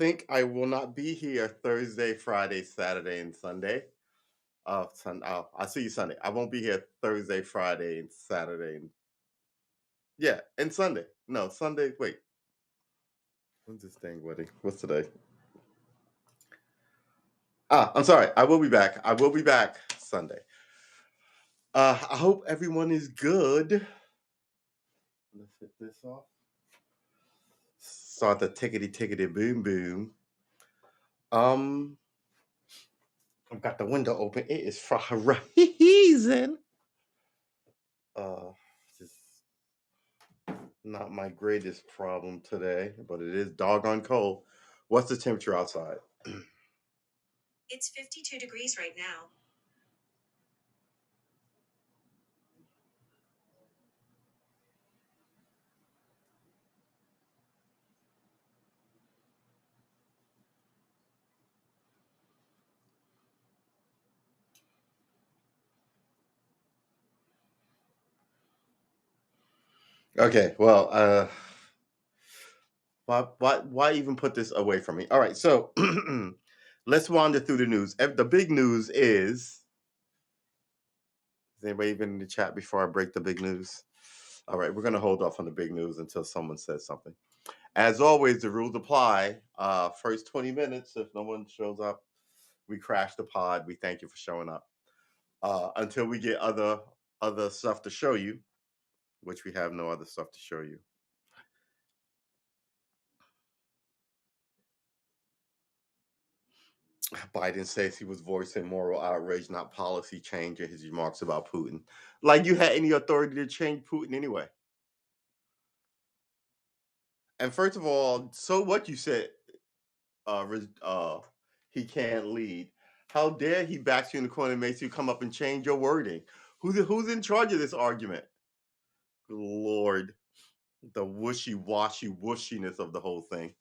think I will not be here Thursday, Friday, Saturday, and Sunday. I'll see you Sunday. I won't be here Thursday, Friday, and Saturday, and yeah, and Sunday. No, Sunday. Wait, when's this thing, buddy? What's today? I'm sorry. I will be back. I will be back Sunday. I hope everyone is good. Let's hit this off. Start the tickety tickety boom boom. Um, I've got the window open. It is for a reason. Uh, just not my greatest problem today, but it is doggone cold. What's the temperature outside? It's 52 degrees right now. Okay, well, why even put this away from me? All right, so let's wander through the news. The big news is anybody even in the chat before I break the big news? All right, we're gonna hold off on the big news until someone says something. As always, the rules apply. First 20 minutes, if no one shows up, we crash the pod. We thank you for showing up. Until we get other stuff to show you, which we have no other stuff to show you. Biden says he was voicing moral outrage, not policy change, in his remarks about Putin. Like you had any authority to change Putin anyway. And first of all, so what you said, he can't lead. How dare he backs you in the corner and makes you come up and change your wording? Who's in charge of this argument? Lord, the wishy washy whooshiness of the whole thing.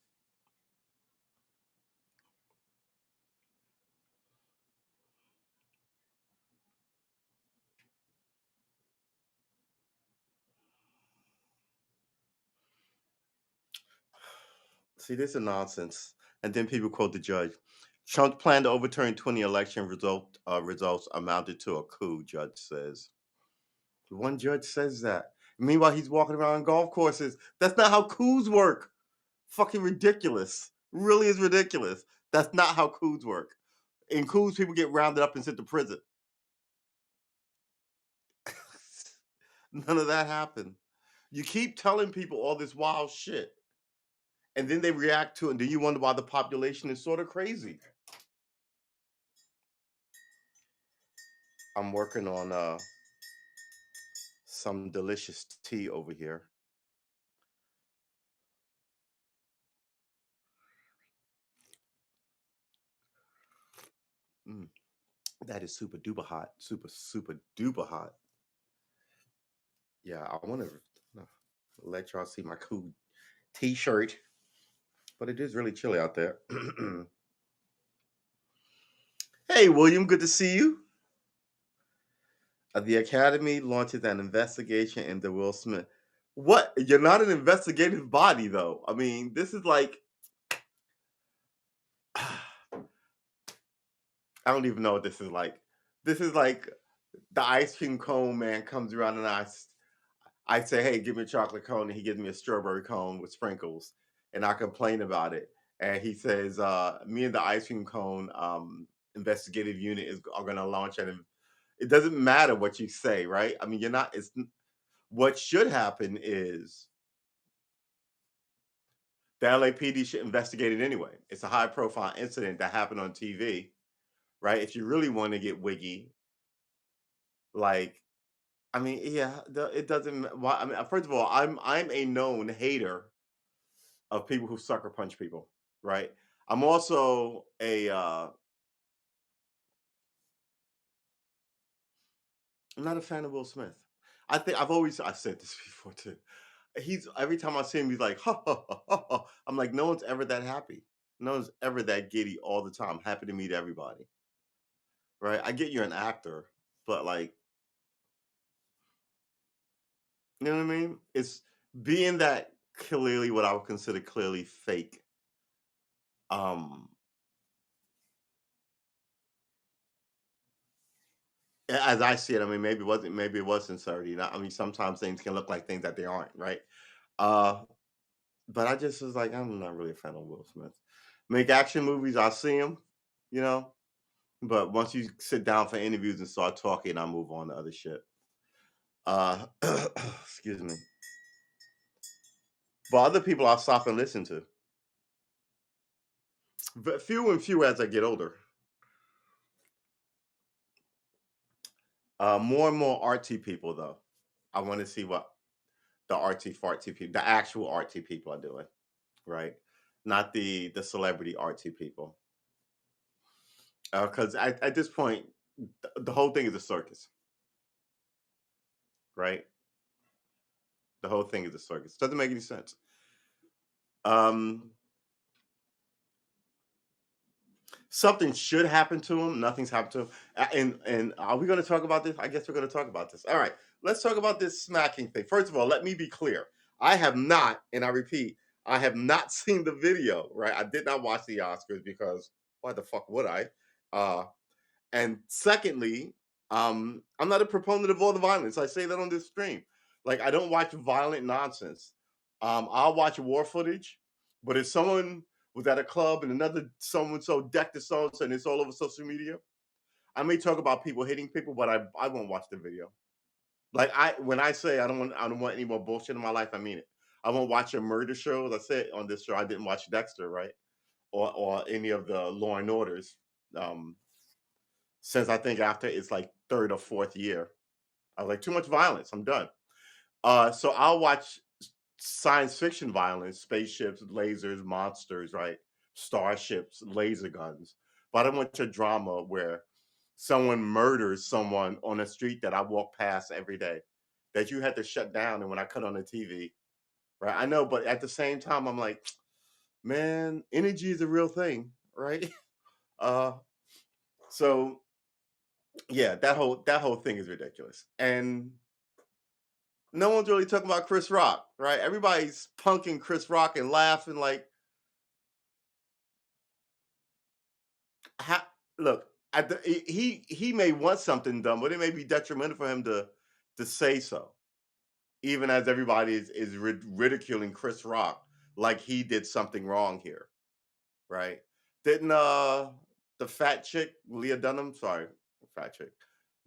See, this is nonsense. And then people quote the judge. Trump's plan to overturn 20 election results amounted to a coup, judge says. One judge says that. Meanwhile, he's walking around golf courses. That's not how coups work. Fucking ridiculous. Really is ridiculous. That's not how coups work. In coups, people get rounded up and sent to prison. None of that happened. You keep telling people all this wild shit, and then they react to it, and then you wonder why the population is sort of crazy. I'm working on some delicious tea over here. Mm, that is super duper hot. Super duper hot. Yeah, I want to let y'all see my cool t shirt, but it is really chilly out there. Hey, William, good to see you. The Academy launches an investigation into Will Smith. What? You're not an investigative body, though. I mean, this is like, I don't even know what this is like. This is like the ice cream cone man comes around and I say, "Hey, give me a chocolate cone," and he gives me a strawberry cone with sprinkles, and I complain about it. And he says, "Me and the ice cream cone investigative unit are going to launch an." It doesn't matter what you say, right? I mean, you're not. What should happen is the LAPD should investigate it anyway. It's a high-profile incident that happened on TV, right? If you really want to get wiggy, like I mean, yeah, it doesn't. Why? I mean, first of all, I'm a known hater of people who sucker punch people, right? I'm also I'm not a fan of Will Smith. I've said this before too. He's every time I see him, he's like, ha, ha, ha, ha, ha. I'm like, no one's ever that happy. No one's ever that giddy all the time. Happy to meet everybody, right? I get you're an actor, but like, you know what I mean? It's being that clearly what I would consider clearly fake. Um, as I see it, I mean, maybe it was sincerity. I mean, sometimes things can look like things that they aren't, right? Uh, but I just was like, I'm not really a fan of Will Smith. Make action movies, I'll see him, you know. But once you sit down for interviews and start talking, I move on to other shit. Uh, excuse me. But other people I'll stop and listen to. But few and few as I get older. More and more artsy people, though. I want to see what the artsy fartsy people, the actual artsy people are doing, right? Not the celebrity artsy people. Because at this point, the whole thing is a circus, right? The whole thing is a circus. Doesn't make any sense. Um, Something should happen to him. Nothing's happened to him. And are we going to talk about this? I guess we're going to talk about this. All right. Let's talk about this smacking thing. First of all, let me be clear. I have not, and I repeat, I have not seen the video. Right. I did not watch the Oscars because why the fuck would I? Uh, and secondly, I'm not a proponent of all the violence. I say that on this stream. Like I don't watch violent nonsense. I'll watch war footage, but if someone was at a club and another someone so decked the so and it's all over social media, I may talk about people hitting people, but I won't watch the video. Like I when I say I don't want any more bullshit in my life, I mean it. I won't watch a murder show. That's it on this show. I didn't watch Dexter, right? Or any of the Law and Orders. Um, since I think after it's like third or fourth year. I was like, too much violence. I'm done. So I'll watch science fiction violence, spaceships, lasers, monsters, right? Starships, laser guns. But I want a drama where someone murders someone on a street that I walk past every day that you had to shut down. And when I cut on the TV, right? I know, but at the same time, I'm like, man, energy is a real thing, right? Uh, so yeah, that whole thing is ridiculous. And no one's really talking about Chris Rock, right? Everybody's punking Chris Rock and laughing like, ha- look, he may want something done, but it may be detrimental for him to say so. Even as everybody is ridiculing Chris Rock like he did something wrong here, right? Didn't the fat chick Leah Dunham, sorry, fat chick,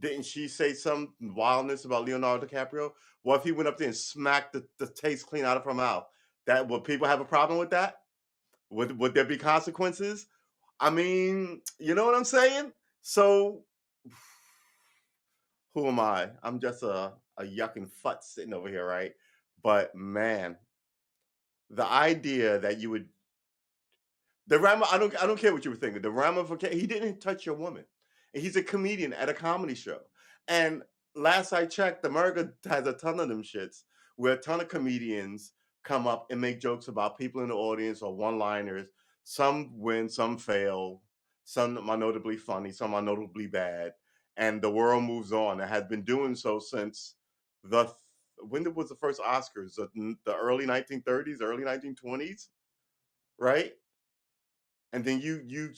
didn't she say some wildness about Leonardo DiCaprio? What if he went up there and smacked the taste clean out of her mouth? That would people have a problem with that? Would there be consequences? I mean, you know what I'm saying? So who am I? I'm just a yucking futt sitting over here, right? But man, the idea that you would I don't care what you were thinking. The ramification he didn't touch your woman. And he's a comedian at a comedy show. And last I checked, America has a ton of them shits where a ton of comedians come up and make jokes about people in the audience or one-liners. Some win, some fail, some are notably funny, some are notably bad. And the world moves on. It has been doing so since the when was the first Oscars? The early 1930s, early 1920s, right? And then you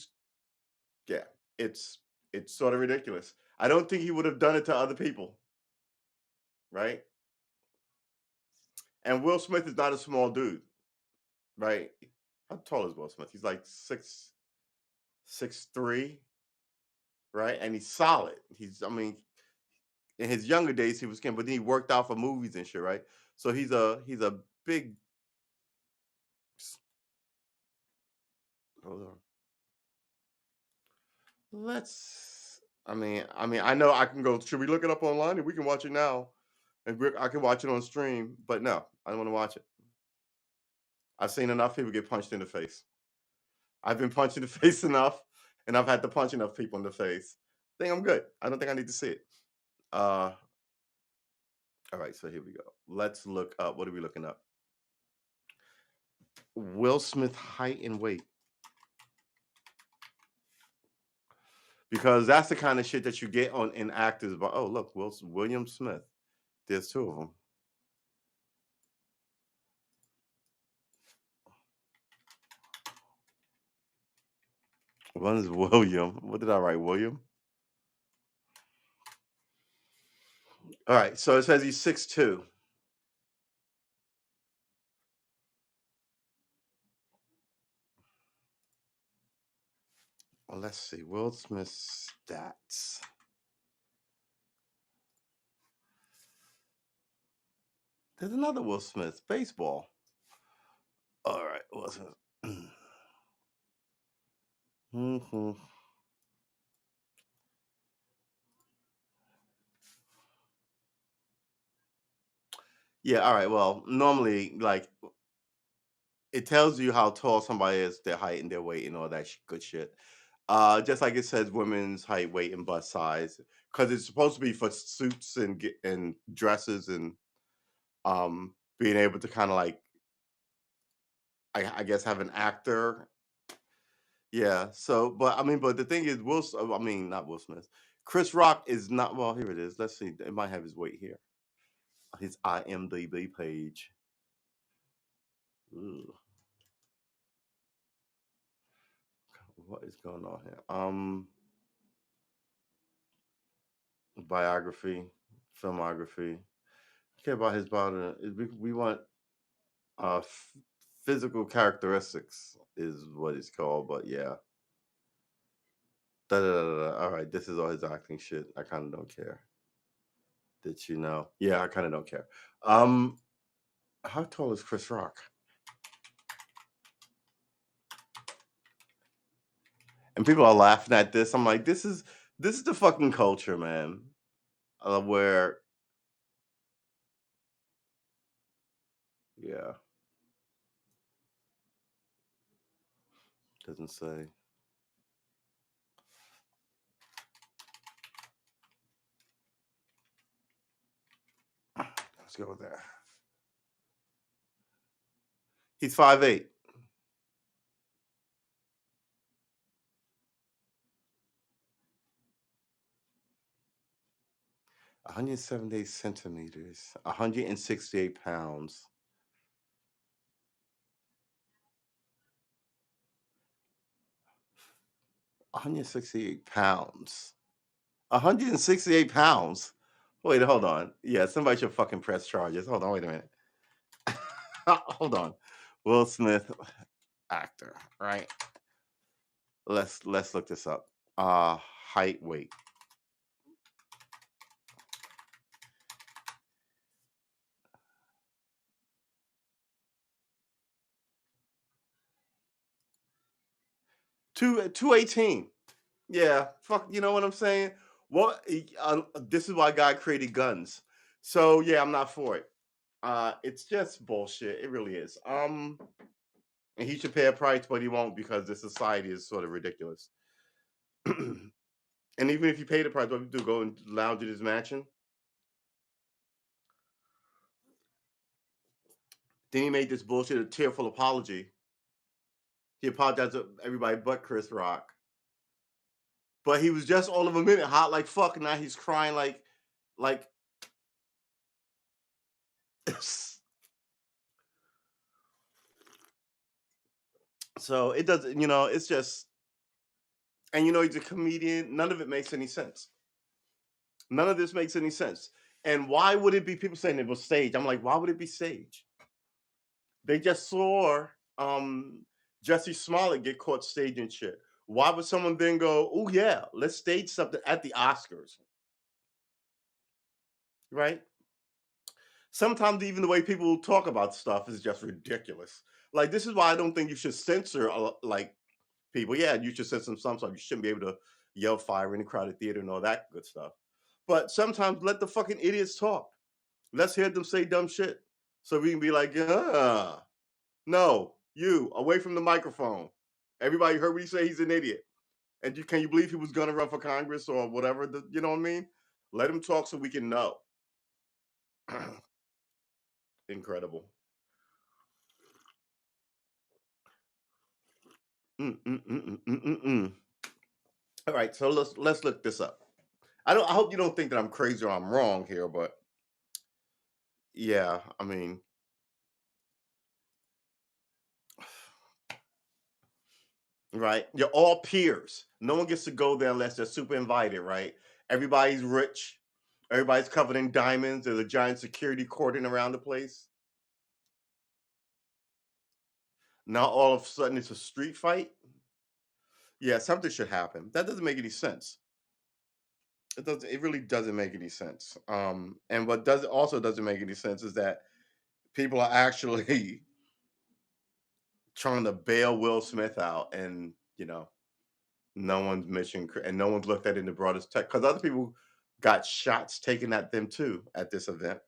yeah, it's it's sort of ridiculous. I don't think he would have done it to other people, right? And Will Smith is not a small dude, right? How tall is Will Smith? He's like 6'3", right? And he's solid. I mean, in his younger days he was skinny, but then he worked out for movies and shit, right? So he's a big. Hold on. I know I can go. Should we look it up online? And we can watch it now, and I can watch it on stream. But no, I don't want to watch it. I've seen enough people get punched in the face. I've been punched in the face enough, and I've had to punch enough people in the face. I think I'm good. I don't think I need to see it. Uh, all right, so here we go. Let's look up. What are we looking up? Will Smith height and weight, because that's the kind of shit that you get on in actors. But oh, look, William Smith. There's two of them. One is William. What did I write? William? All right. So it says he's 6'2". Well, let's see. Will Smith stats. There's another Will Smith. Baseball. All right. Will Smith. hmm Yeah. All right. Well, normally, like, it tells you how tall somebody is, their height and their weight and all that good shit. Just like it says women's height, weight, and bust size, because it's supposed to be for suits and dresses and being able to kind of like I guess have an actor. Yeah. So, but I mean, but the thing is, I mean, not Will Smith. Chris Rock is not. Well, here it is. Let's see. It might have his weight here. His IMDb page. Ooh, what is going on here? Biography, filmography. Care about his body. We want uh f- physical characteristics is what it's called. But yeah. Da, da, da, da, da. All right, this is all his acting shit. I kind of don't care. Did you know? Yeah, I kind of don't care. Um, how tall is Chris Rock? And people are laughing at this. I'm like, this is the fucking culture, man. Where yeah, doesn't say. Let's go with that. He's 5'8". 178 centimeters, 168 pounds. 168 pounds. 168 pounds. Wait, hold on. Yeah, somebody should fucking press charges. Hold on, wait a minute. Hold on. Will Smith, actor, right? Let's look this up. Height, weight. 218. Yeah, fuck. You know what I'm saying? What? This is why God created guns. So yeah, I'm not for it. It's just bullshit. It really is. And he should pay a price, but he won't because the society is sort of ridiculous. And even if you pay the price, what you do? Go and lounge at his mansion? Then he made this bullshit a tearful apology. He apologized to everybody but Chris Rock. But he was just all of a minute hot like fuck, and now he's crying like so it doesn't, it's just, and he's a comedian. None of it makes any sense. None of this makes any sense. And why would it be people saying it was staged? I'm like, why would it be staged? They just saw Jesse Smollett get caught staging shit. Why would someone then go, oh yeah, let's stage something at the Oscars? Right? Sometimes even the way people talk about stuff is just ridiculous. Like this is why I don't think you should censor like people. Yeah, you should censor some stuff. You shouldn't be able to yell fire in a crowded theater and all that good stuff. But sometimes let the fucking idiots talk. Let's hear them say dumb shit. So we can be like, yeah, no, you away from the microphone. Everybody heard what he say. He's an idiot. And can you believe he was going to run for Congress or whatever? You know what I mean? Let him talk so we can know. Incredible. Mm, mm, mm, mm, mm, mm, mm. All right, so let's look this up. I hope you don't think that I'm crazy or I'm wrong here, but yeah, I mean, right? You're all peers. No one gets to go there unless they're super invited, right? Everybody's rich. Everybody's covered in diamonds. There's a giant security cordon around the place. Now all of a sudden it's a street fight. Yeah, something should happen. That doesn't make any sense. It doesn't. It really doesn't make any sense. And what does also doesn't make any sense is that people are actually trying to bail Will Smith out, and no one's and no one's looked at it in the broadest tech because other people got shots taken at them too at this event.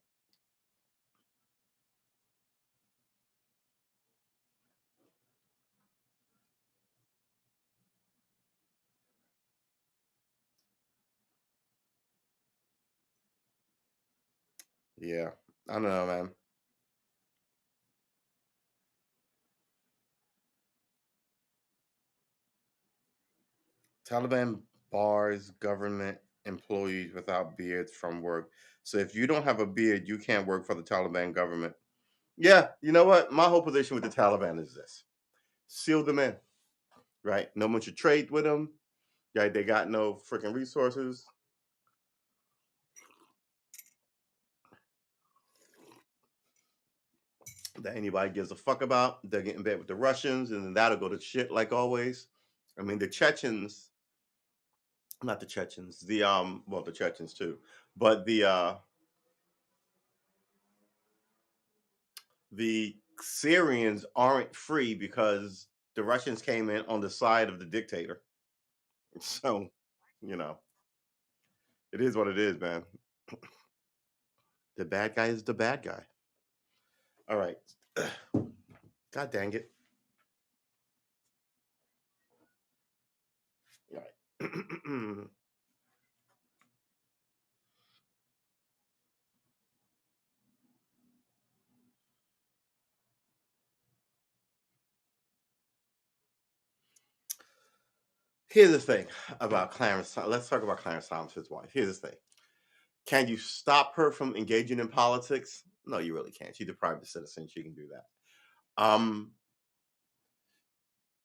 Yeah, I don't know, man. Taliban bars government employees without beards from work. So if you don't have a beard, you can't work for the Taliban government. Yeah, you know what? My whole position with the Taliban is this: seal them in, right? No one should trade with them. Right? They got no freaking resources. That anybody gives a fuck about. They're getting bad with the Russians, and then that'll go to shit like always. I mean, the Chechens, not the Chechens, well, the Chechens too, but the Syrians aren't free because the Russians came in on the side of the dictator. So, you know, it is what it is, man. The bad guy is the bad guy. All right. God dang it. All right. Here's the thing about Clarence. Let's talk about Clarence Thomas, his wife. Here's the thing. Can you stop her from engaging in politics? No, you really can't. She's a private citizen. She can do that. Um,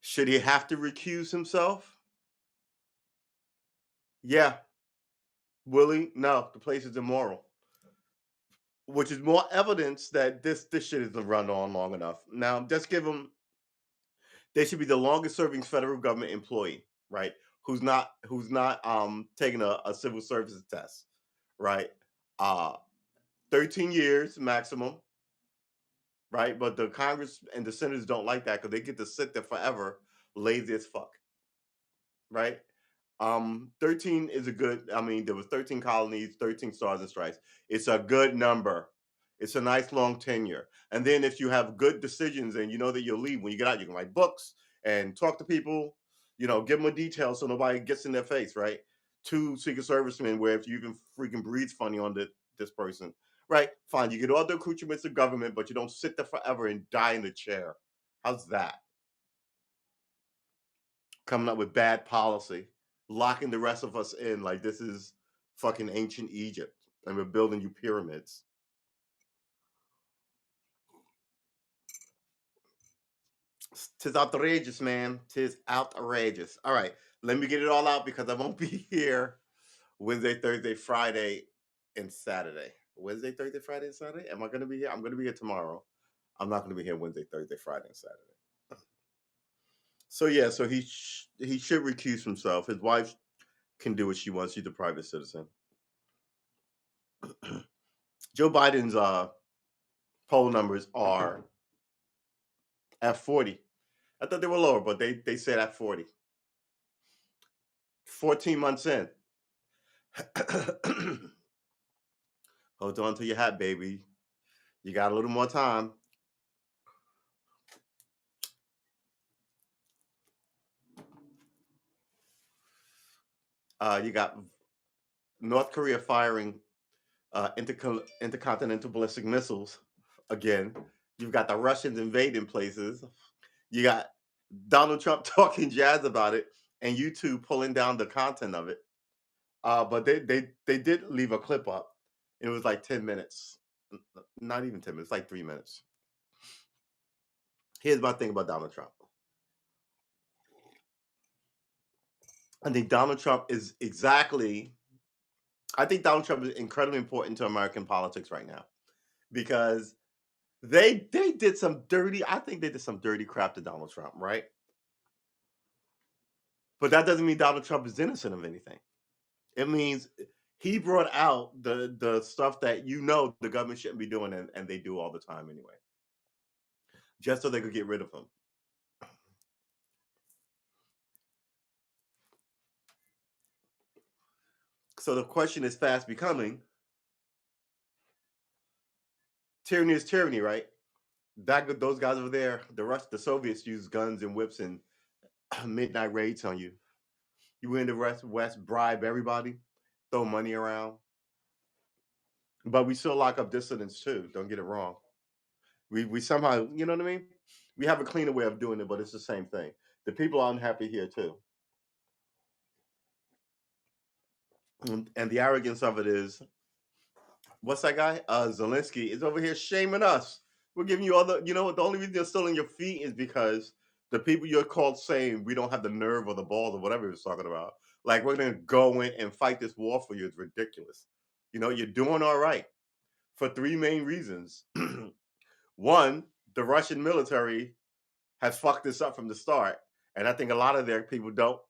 should he have to recuse himself? Yeah. Will he? No, the place is immoral. Which is more evidence that this shit isn't run on long enough. Now, just give him. They should be the longest serving federal government employee, right? Who's not taking a civil services test, right? Uh 13 years maximum, right? But the Congress and the senators don't like that because they get to sit there forever, lazy as fuck, right? 13 is a good. I mean, there was 13 colonies, 13 stars and stripes. It's a good number. It's a nice long tenure. And then if you have good decisions and you know that you'll leave when you get out, you can write books and talk to people. Give them a detail so nobody gets in their face, right? Two Secret Servicemen, where if you even freaking breathe funny on this person, right? Fine, you get all the accoutrements of government, but you don't sit there forever and die in the chair. How's that? Coming up with bad policy, locking the rest of us in like this is fucking ancient Egypt and we're building you pyramids. Tis outrageous, man. Tis outrageous. All right, let me get it all out because I won't be here Wednesday, Thursday, Friday, and Saturday. Wednesday, Thursday, Friday, and Saturday. Am I going to be here? I'm going to be here tomorrow. I'm not going to be here Wednesday, Thursday, Friday, and Saturday. So yeah, so he should recuse himself. His wife can do what she wants. She's a private citizen. Joe Biden's poll numbers are at 40. I thought they were lower, but they said at 40. 14 months in. Hold on to your hat, baby. You got a little more time. You got North Korea firing intercontinental ballistic missiles again. You've got the Russians invading places. You got Donald Trump talking jazz about it, and YouTube pulling down the content of it. But they did leave a clip up. It was like 10 minutes, not even 10 minutes, like 3 minutes. Here's my thing about Donald Trump. I think Donald Trump is exactly. I think Donald Trump is incredibly important to American politics right now because they did some dirty. I think they did some dirty crap to Donald Trump, right? But that doesn't mean Donald Trump is innocent of anything. It means he brought out the stuff that the government shouldn't be doing, and they do all the time anyway, just so they could get rid of him. So the question is fast becoming tyranny is tyranny, right? Those guys over there, the Soviets used guns and whips and midnight raids on you. You in the West bribe everybody, throw money around, but we still lock up dissidents too. Don't get it wrong. We somehow, you know what I mean? We have a cleaner way of doing it, but it's the same thing. The people are unhappy here too. And the arrogance of it is, what's that guy? Zelensky is over here shaming us. We're giving you all the only reason you're still on your feet is because the people you're called saying we don't have the nerve or the balls or whatever he was talking about. Like we're gonna go in and fight this war for you. It's ridiculous. You're doing all right for three main reasons. One, the Russian military has fucked this up from the start, and I think a lot of their people don't.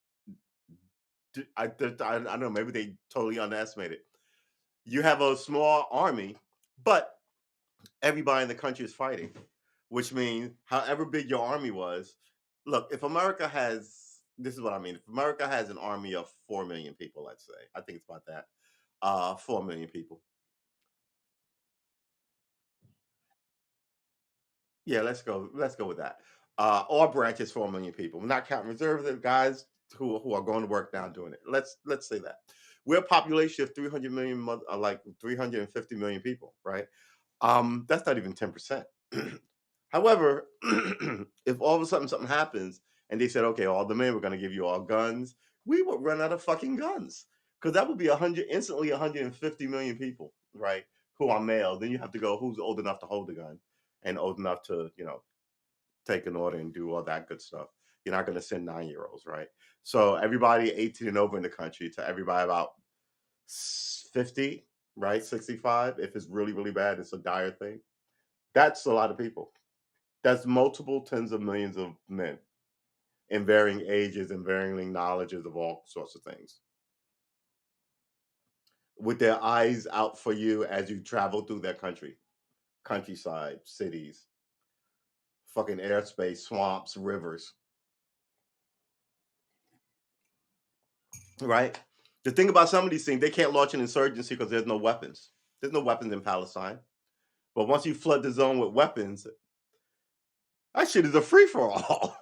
I don't know. Maybe they totally underestimate it. You have a small army, but everybody in the country is fighting, which means however big your army was. Look, if America has, this is what I mean. If America has an army of 4 million people, let's say, I think it's about that, 4 million people. Yeah, let's go with that. All branches, 4 million people. We're not counting reserves, the guys who are going to work now doing it. Let's say that we're a population of 300 million, like 350 million people, right? That's not even 10%. However, if all of a sudden something happens and they said, okay, all the men, we're going to give you all guns, we would run out of fucking guns because that would be instantly 150 million people, right? Who are male. Then you have to go, who's old enough to hold a gun and old enough to, take an order and do all that good stuff. You're not going to send 9-year-olds, right? So everybody 18 and over in the country to everybody about 50, right? 65. If it's really, really bad, it's a dire thing. That's a lot of people. That's multiple tens of millions of men in varying ages and varying knowledges of all sorts of things. With their eyes out for you as you travel through their countryside, cities, fucking airspace, swamps, rivers, right? The thing about some of these things, they can't launch an insurgency because there's no weapons. There's no weapons in Palestine. But once you flood the zone with weapons, that shit is a free for all.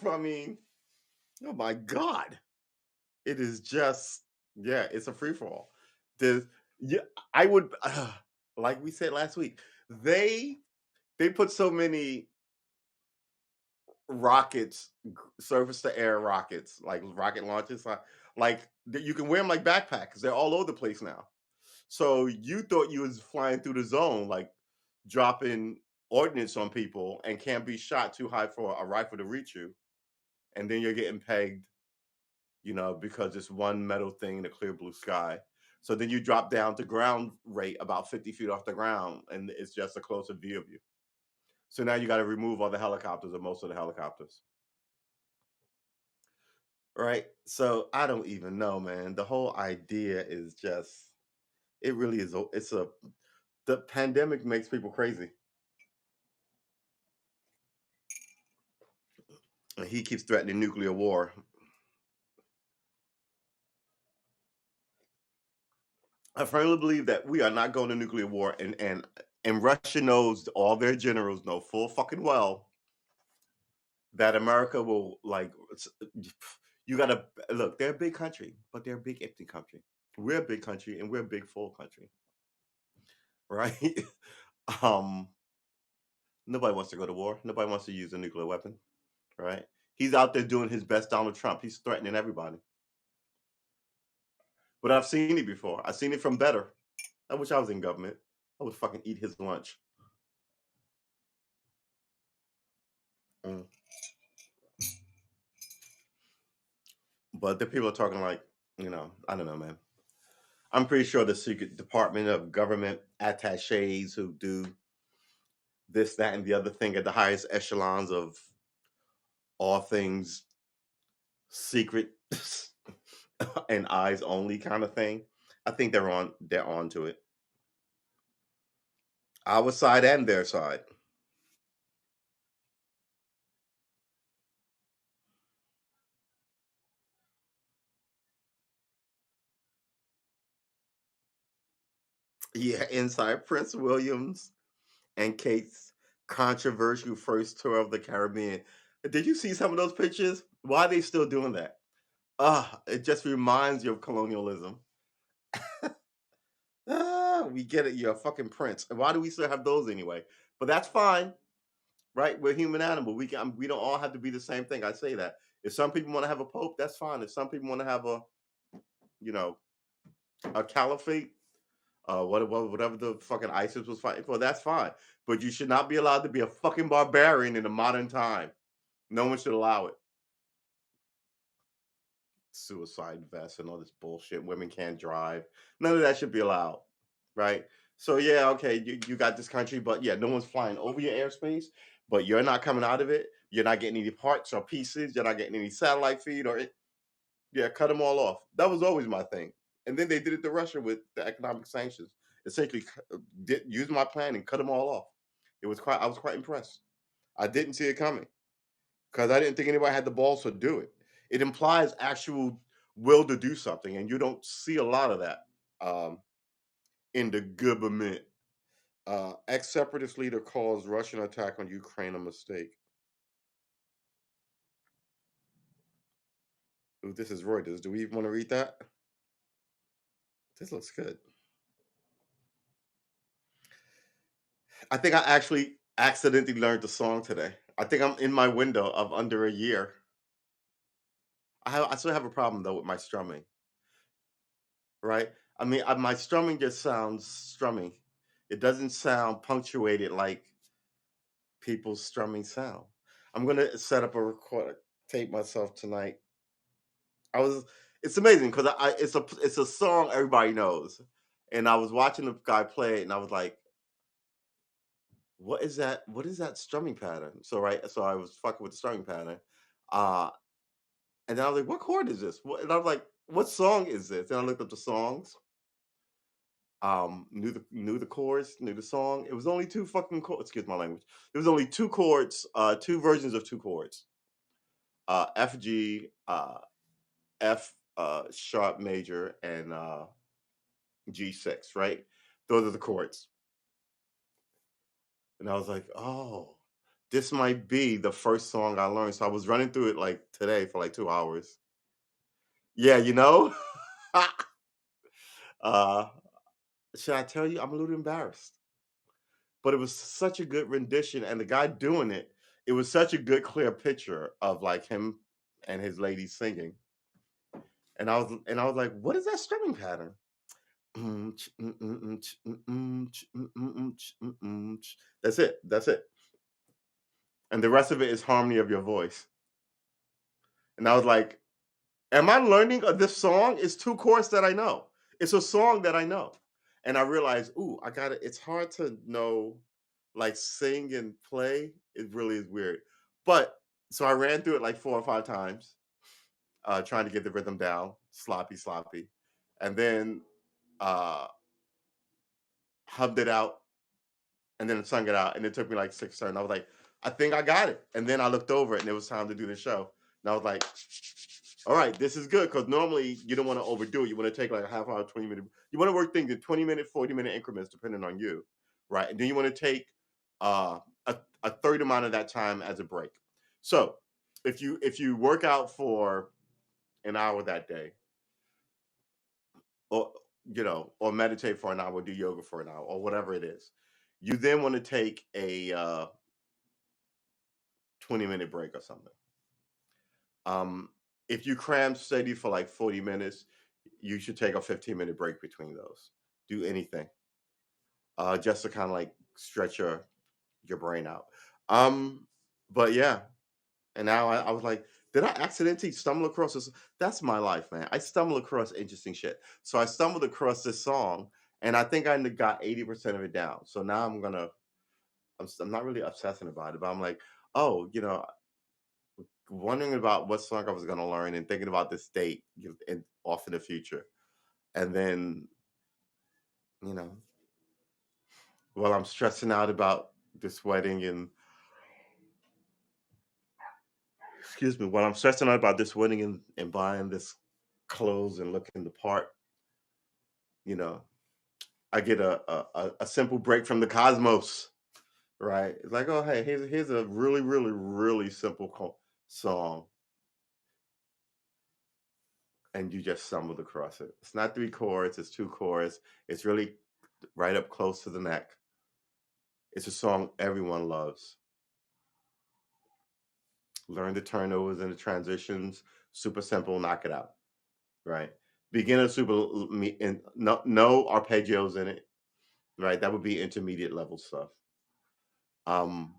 I mean, oh my God. It is just, yeah, it's a free for all. Yeah, I would, like we said last week, they put so many rockets, surface to air rockets, like rocket launches, like you can wear them like backpacks. They're all over the place now. So you thought you was flying through the zone, like dropping ordnance on people, and can't be shot too high for a rifle to reach you, and then you're getting pegged, because it's one metal thing in a clear blue sky. So then you drop down to ground rate about 50 feet off the ground, and it's just a closer view of you. So now you got to remove all the helicopters or most of the helicopters. Right. So I don't even know, man. The whole idea is just, it really is. The pandemic makes people crazy. And he keeps threatening nuclear war. I firmly believe that we are not going to nuclear war, and Russia knows, all their generals know full fucking well that America will, like, you gotta look, they're a big country, but they're a big empty country. We're a big country and we're a big full country, right? um, Nobody wants to go to war. Nobody wants to use a nuclear weapon, right? He's out there doing his best, Donald Trump. He's threatening everybody. But I've seen it before. I've seen it from better. I wish I was in government. I would fucking eat his lunch. Mm. But the people are talking like, I don't know, man. I'm pretty sure the secret department of government attaches who do this, that, and the other thing at the highest echelons of all things secret and eyes only kind of thing. I think they're on to it. Our side and their side. Yeah, inside Prince Williams and Kate's controversial first tour of the Caribbean. Did you see some of those pictures? Why are they still doing that? It just reminds you of colonialism. We get it. You're a fucking prince. And why do we still have those anyway? But that's fine, right? We're human animal. We don't all have to be the same thing. I say that. If some people want to have a pope, that's fine. If some people want to have you know, a caliphate, whatever the fucking ISIS was fighting for, that's fine. But you should not be allowed to be a fucking barbarian in a modern time. No one should allow it. Suicide vests and all this bullshit. Women can't drive. None of that should be allowed, right? So yeah, okay, you got this country, but yeah, no one's flying over your airspace, but you're not coming out of it. You're not getting any parts or pieces. You're not getting any satellite feed yeah, cut them all off. That was always my thing. And then they did it to Russia with the economic sanctions. Essentially, use my plan and cut them all off. I was quite impressed. I didn't see it coming because I didn't think anybody had the balls to do it. It implies actual will to do something, and you don't see a lot of that um, in the government. Ex-separatist leader calls Russian attack on Ukraine a mistake. Ooh, this is Reuters. Do we even want to read that? This looks good. I think I actually accidentally learned the song today. I think I'm in my window of under a year. I still have a problem though with my strumming, right? I mean, my strumming just sounds strummy. It doesn't sound punctuated like people's strumming sound. I'm gonna set up a record, tape myself tonight. I was. It's amazing because it's a song everybody knows, and I was watching the guy play it, and I was like, "What is that? What is that strumming pattern?" So I was fucking with the strumming pattern, uh, and then I was like, "What chord is this?" And I was like, "What song is this?" And I looked up the songs. Knew the chorus, knew the song. It was only two fucking chords. Excuse my language. It was only two chords, two versions of two chords. F G, F sharp major, and G6. Right, those are the chords. And I was like, oh, this might be the first song I learned. So I was running through it like today for like 2 hours. Yeah, uh, should I tell you? I'm a little embarrassed. But it was such a good rendition, and the guy doing it, it was such a good, clear picture of like him and his lady singing. And I was like, what is that strumming pattern? That's it. That's it. And the rest of it is harmony of your voice. And I was like, am I learning this song? It's two chords that I know. It's a song that I know. And I realized, ooh, I got it. It's hard to know, like sing and play. It really is weird. But so I ran through it like 4 or 5 times, trying to get the rhythm down, sloppy, sloppy, and then uh, hubbed it out, and then sung it out. And it took me like 6 turns. I was like, I think I got it. And then I looked over it, and it was time to do the show. And I was like, all right, this is good because normally you don't want to overdo it. You want to take like a half hour, 20 minute. You want to work things in 20-minute, 40-minute increments, depending on you, right? And then you want to take uh, a third amount of that time as a break. So if you work out for an hour that day, or or meditate for an hour, do yoga for an hour, or whatever it is, you then want to take a 20-minute break or something. Um, if you cram steady for like 40 minutes, you should take a 15-minute break between those. Do anything, just to kind of like stretch your brain out. Um, but yeah, and now I was like, Did I accidentally stumble across this? That's my life, man. I stumble across interesting shit. So I stumbled across this song, and I think I got 80% of it down. So now I'm not really obsessing about it, but I'm like, oh, wondering about what song I was gonna learn and thinking about this date and off in the future. And then, you know, while I'm stressing out about this wedding and excuse me, while I'm stressing out about this wedding and buying this clothes and looking the part, you know, I get a simple break from the cosmos, right? It's like, oh hey, here's a really, really, really simple song, and you just stumbled across it. It's not three chords, it's two chords. It's really right up close to the neck. It's a song everyone loves. Learn the turnovers and the transitions. Super simple, knock it out. Right. Beginner super and no arpeggios in it. Right. That would be intermediate level stuff. Um,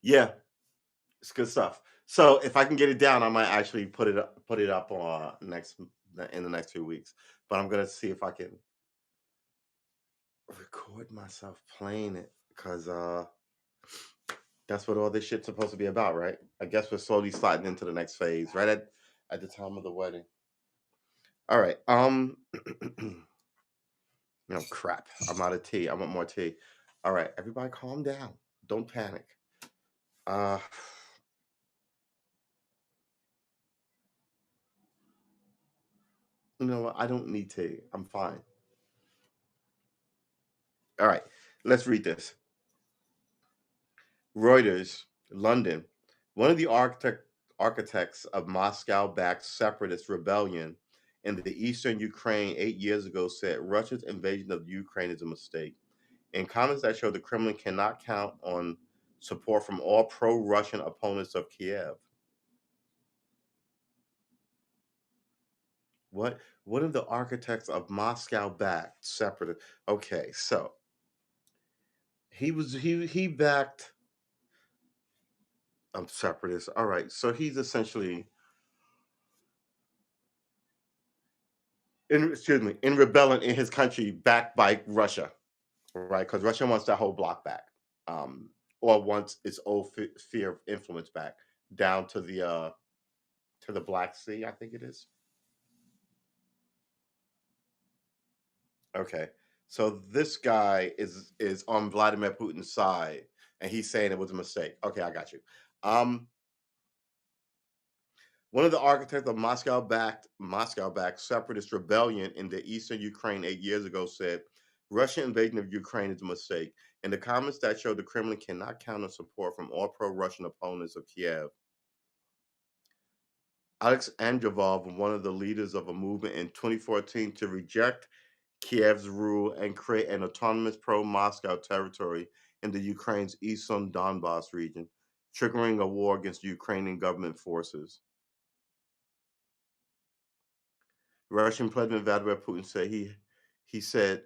yeah, it's good stuff. So if I can get it down, I might actually put it up on in the next 2 weeks. But I'm gonna see if I can record myself playing it because that's what all this shit's supposed to be about, right? I guess we're slowly sliding into the next phase, right at the time of the wedding. All right. No crap. I'm out of tea. I want more tea. All right, everybody calm down. Don't panic. Uh you know what? I don't need tea. I'm fine. All right. Let's read this. Reuters, London. One of the architects of Moscow-backed separatist rebellion in the eastern Ukraine 8 years ago said Russia's invasion of Ukraine is a mistake. In comments that show the Kremlin cannot count on support from all pro-Russian opponents of Kiev. What one of the architects of Moscow-backed separatist? Okay, so he backed separatists. All right, so he's essentially in rebellion in his country, backed by Russia, right? Because Russia wants that whole block back, um, or wants its old sphere of influence back down to the Black Sea, I think it is. Okay. So this guy is on Vladimir Putin's side, and he's saying it was a mistake. Okay, I got you. Um, One of the architects of Moscow-backed separatist rebellion in the eastern Ukraine 8 years ago said Russian invasion of Ukraine is a mistake. In the comments that showed the Kremlin cannot count on support from all pro-Russian opponents of Kiev. Alex Androvov, one of the leaders of a movement in 2014 to reject Kiev's rule and create an autonomous pro-Moscow territory in the Ukraine's eastern Donbas region, triggering a war against Ukrainian government forces. Russian President Vladimir Putin said he said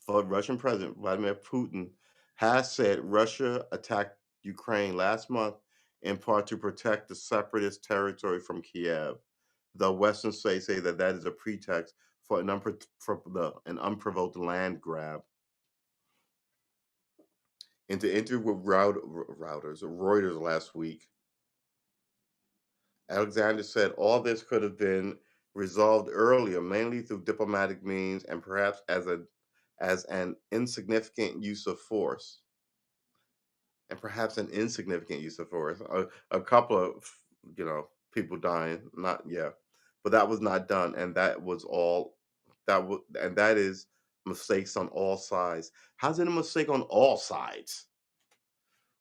Russian President Vladimir Putin has said Russia attacked Ukraine last month in part to protect the separatist territory from Kiev. The Western states say that that is a pretext for an unprovoked land grab. In the interview with Reuters last week, Alexander said all this could have been resolved earlier, mainly through diplomatic means and perhaps as an insignificant use of force. And perhaps an insignificant use of force. A couple of people dying, not yeah, but that was not done, and that was all. That is mistakes on all sides. How's it a mistake on all sides?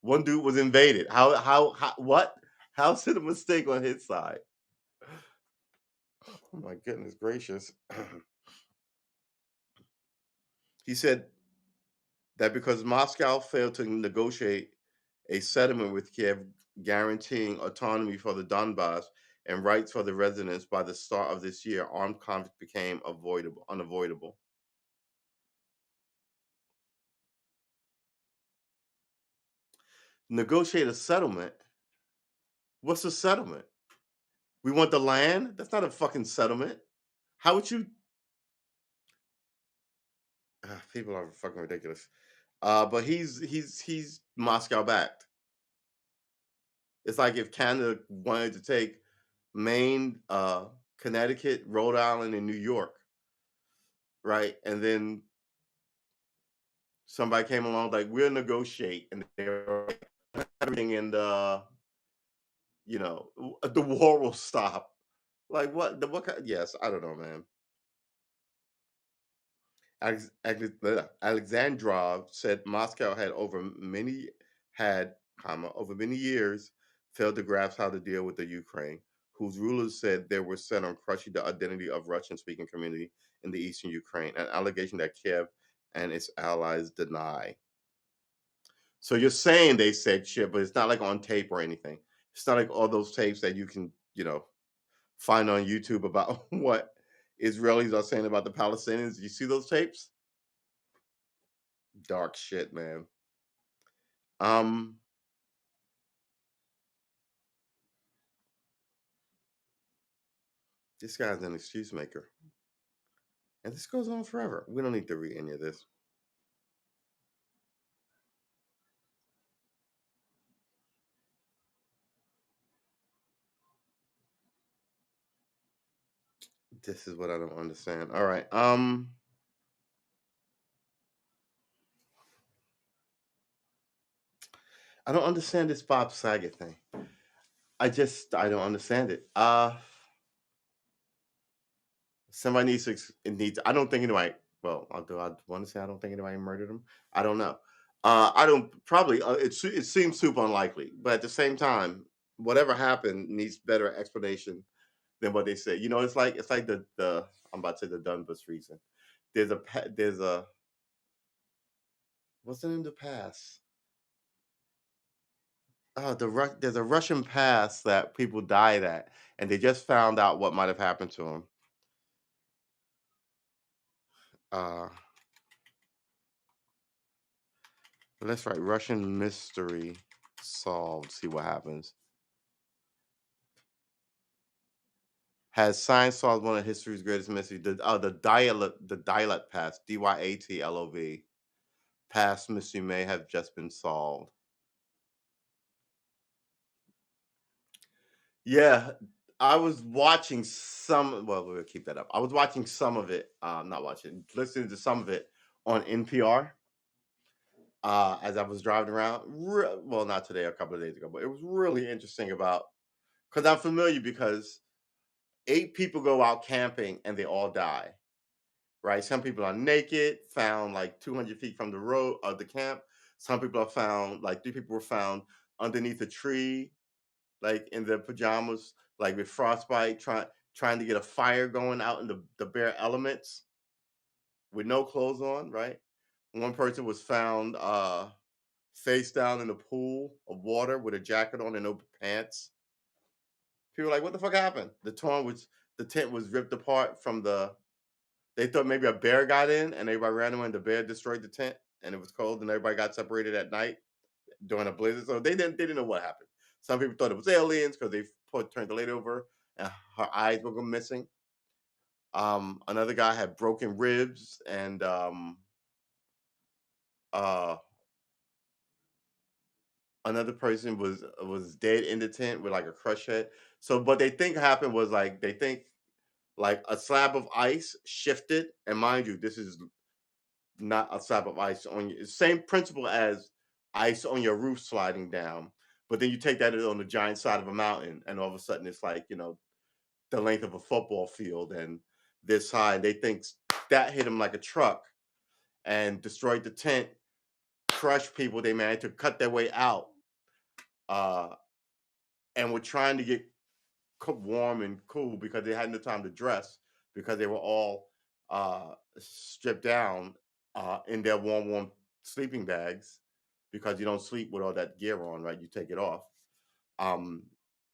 One dude was invaded. How what? How's it a mistake on his side? Oh my goodness gracious. He said that because Moscow failed to negotiate a settlement with Kiev guaranteeing autonomy for the Donbass and rights for the residents by the start of this year, armed conflict became unavoidable. Negotiate a settlement. What's the settlement? We want the land? That's not a fucking settlement. How would you people are fucking ridiculous. But he's Moscow backed. It's like if Canada wanted to take Maine, Connecticut, Rhode Island, and New York, right? And then somebody came along like we'll negotiate, and they're like, everything, and the war will stop. Like what? The what? Yes, I don't know, man. Alexandrov said Moscow over many years failed to grasp how to deal with the Ukraine, whose rulers said they were set on crushing the identity of Russian-speaking community in the eastern Ukraine, an allegation that Kiev and its allies deny. So you're saying they said shit, but it's not like on tape or anything. It's not like all those tapes that you can, find on YouTube about what Israelis are saying about the Palestinians. Did you see those tapes? Dark shit, man. Um, this guy's an excuse maker. And this goes on forever. We don't need to read any of this. This is what I don't understand. All right. I don't understand this Bob Saget thing. I don't understand it. Somebody needs to I don't think anybody, well, although I want to say I don't think anybody murdered him. I don't know. I don't probably it seems super unlikely, but at the same time, whatever happened needs better explanation than what they say. It's like the I'm about to say the Dunbus reason. There's a what's the name of the pass? Oh, there's a Russian pass that people died at, and they just found out what might have happened to them. Uh, let's write Russian mystery solved. See what happens. Has science solved one of history's greatest mysteries? The Dyat pass, Dyatlov pass mystery may have just been solved. Yeah, I was watching some. Well, we'll keep that up. I was watching some of it. Not watching, listening to some of it on NPR. As I was driving around. Well, not today, a couple of days ago, but it was really interesting about because I'm familiar because 8 people go out camping and they all die. Right? Some people are naked, found like 200 feet from the road of the camp. Some people are found like 3 people were found underneath a tree, like in their pajamas, like with frostbite, trying to get a fire going out in the bare elements with no clothes on. Right? One person was found face down in a pool of water with a jacket on and no pants. People were like, what the fuck happened? The tent was ripped apart from the. They thought maybe a bear got in and everybody ran away and the bear destroyed the tent and it was cold and everybody got separated at night during a blizzard. So they didn't know what happened. Some people thought it was aliens because turned the lady over and her eyes were going missing. Another guy had broken ribs and uh, another person was dead in the tent with like a crushed head. So what they think happened was like they think like a slab of ice shifted, and mind you, this is not a slab of ice on you. Same principle as ice on your roof sliding down, but then you take that on the giant side of a mountain, and all of a sudden it's like the length of a football field and this high. They think that hit them like a truck and destroyed the tent, crushed people. They managed to cut their way out, uh, and were trying to get warm and cool because they had no time to dress because they were all stripped down in their warm sleeping bags because you don't sleep with all that gear on, right? You take it off. Um,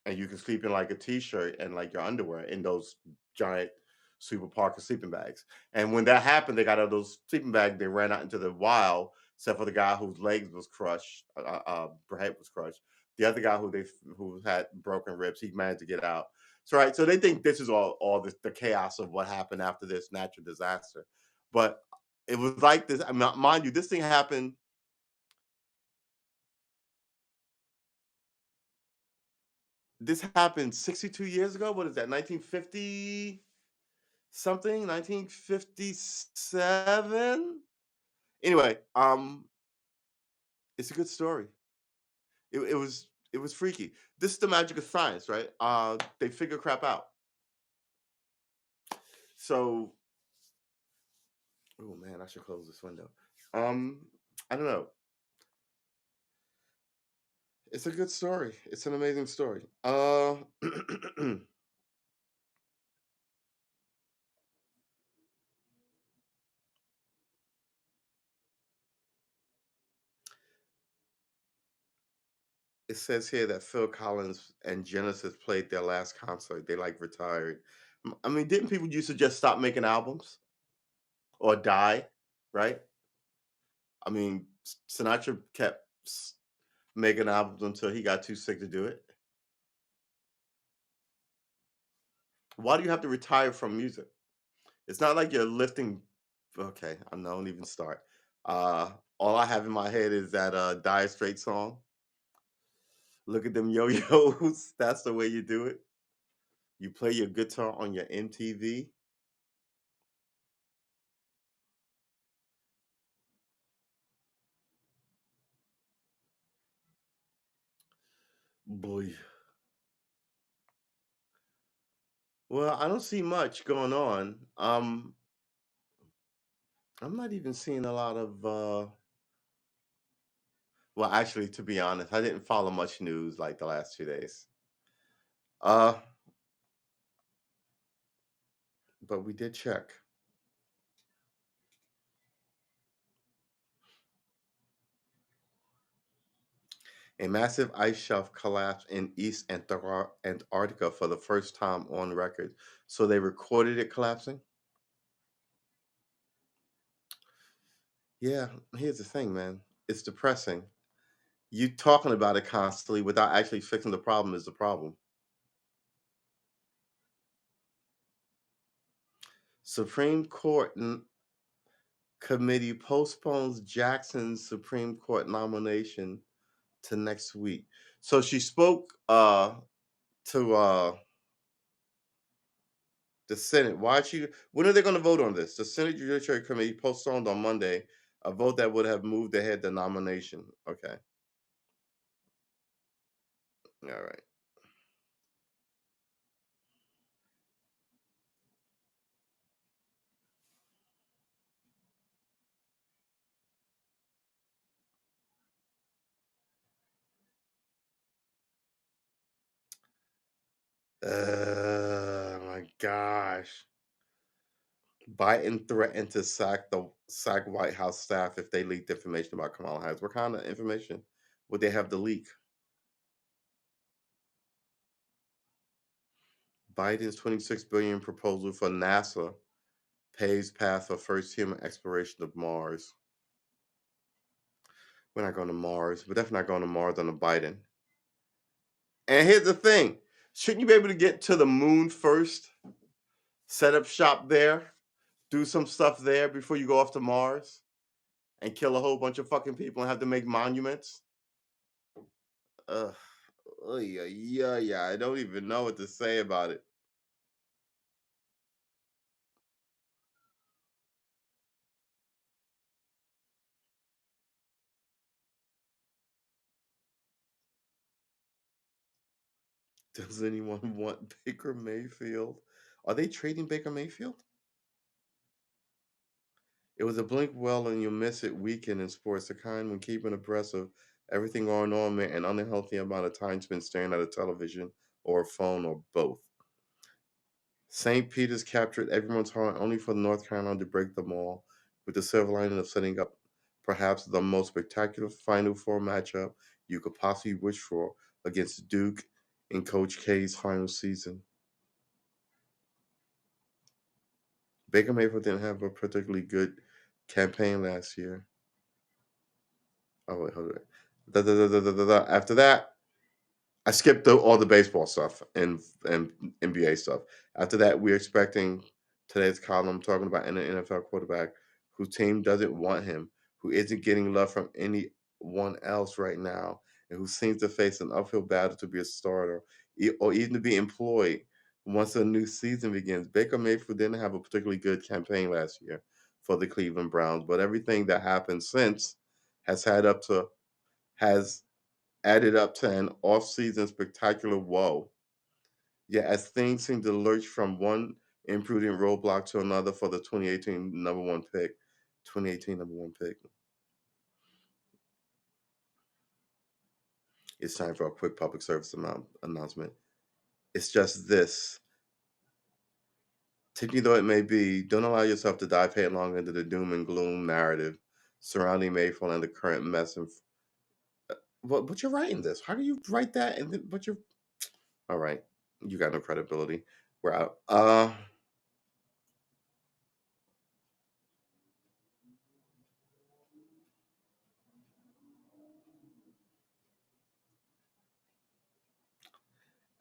and you can sleep in like a t-shirt and like your underwear in those giant Super Parker sleeping bags. And when that happened, they got out of those sleeping bags, they ran out into the wild, except for the guy whose legs was crushed, head was crushed. The other guy who had broken ribs, he managed to get out. So right, so they think this is all the chaos of what happened after this natural disaster, but it was like this. I mean, mind you, this thing happened. This happened 62 years ago. What is that? 1950 something? 1957. Anyway, it's a good story. It was freaky. This is the magic of science, right? They figure crap out. So, oh man, I should close this window. Um, I don't know. It's a good story. It's an amazing story. It says here that Phil Collins and Genesis played their last concert. They like retired. I mean, didn't people used to just stop making albums or die, right? I mean, Sinatra kept making albums until he got too sick to do it. Why do you have to retire from music? It's not like you're lifting. Okay, I don't even start. All I have in my head is that Dire Straits song. Look at them yo-yos. That's the way you do it. You play your guitar on your MTV. Boy. Well, I don't see much going on. I'm not even seeing a lot of well, actually, to be honest, I didn't follow much news like the last 2 days. Uh, but we did check. A massive ice shelf collapsed in East Antarctica for the first time on record. So they recorded it collapsing? Yeah, here's the thing, man. It's depressing. You talking about it constantly without actually fixing the problem is the problem. Supreme Court committee postpones Jackson's Supreme Court nomination to next week. So she spoke to the Senate. When are they going to vote on this? The Senate Judiciary Committee postponed on Monday a vote that would have moved ahead the nomination. Okay. All right. My gosh. Biden threatened to sack White House staff if they leaked information about Kamala Harris. What kind of information would they have to leak? Biden's 26 billion proposal for NASA paves path for first human exploration of Mars. We're not going to Mars. We're definitely not going to Mars under Biden. And here's the thing: shouldn't you be able to get to the moon first? Set up shop there, do some stuff there before you go off to Mars and kill a whole bunch of fucking people and have to make monuments? Ugh. Yeah, yeah, yeah. I don't even know what to say about it. Does anyone want Baker Mayfield? Are they trading Baker Mayfield? It was a blink well and you'll miss it weekend in sports, the kind when keeping abreast of everything going on meant an unhealthy amount of time spent staring at a television or a phone or both. St. Peter's captured everyone's heart only for North Carolina to break them all, with the silver lining of setting up perhaps the most spectacular Final Four matchup you could possibly wish for against Duke in Coach K's final season. Baker Mayfield didn't have a particularly good campaign last year. Oh wait, hold on. After that, I skipped all the baseball stuff and NBA stuff. After that, we're expecting today's column talking about an NFL quarterback whose team doesn't want him, who isn't getting love from anyone else right now, and who seems to face an uphill battle to be a starter or even to be employed once a new season begins. Baker Mayfield didn't have a particularly good campaign last year for the Cleveland Browns, but everything that happened since has had up to has added up to an off-season spectacular woe. Yet as things seem to lurch from one imprudent roadblock to another for the 2018 number one pick. 2018 number one pick. It's time for a quick public service announcement. It's just this. Tempting though it may be, don't allow yourself to dive headlong into the doom and gloom narrative surrounding Mayfield and the current mess. But you're writing this. How do you write that? And then, but you're all right. You got no credibility. We're out.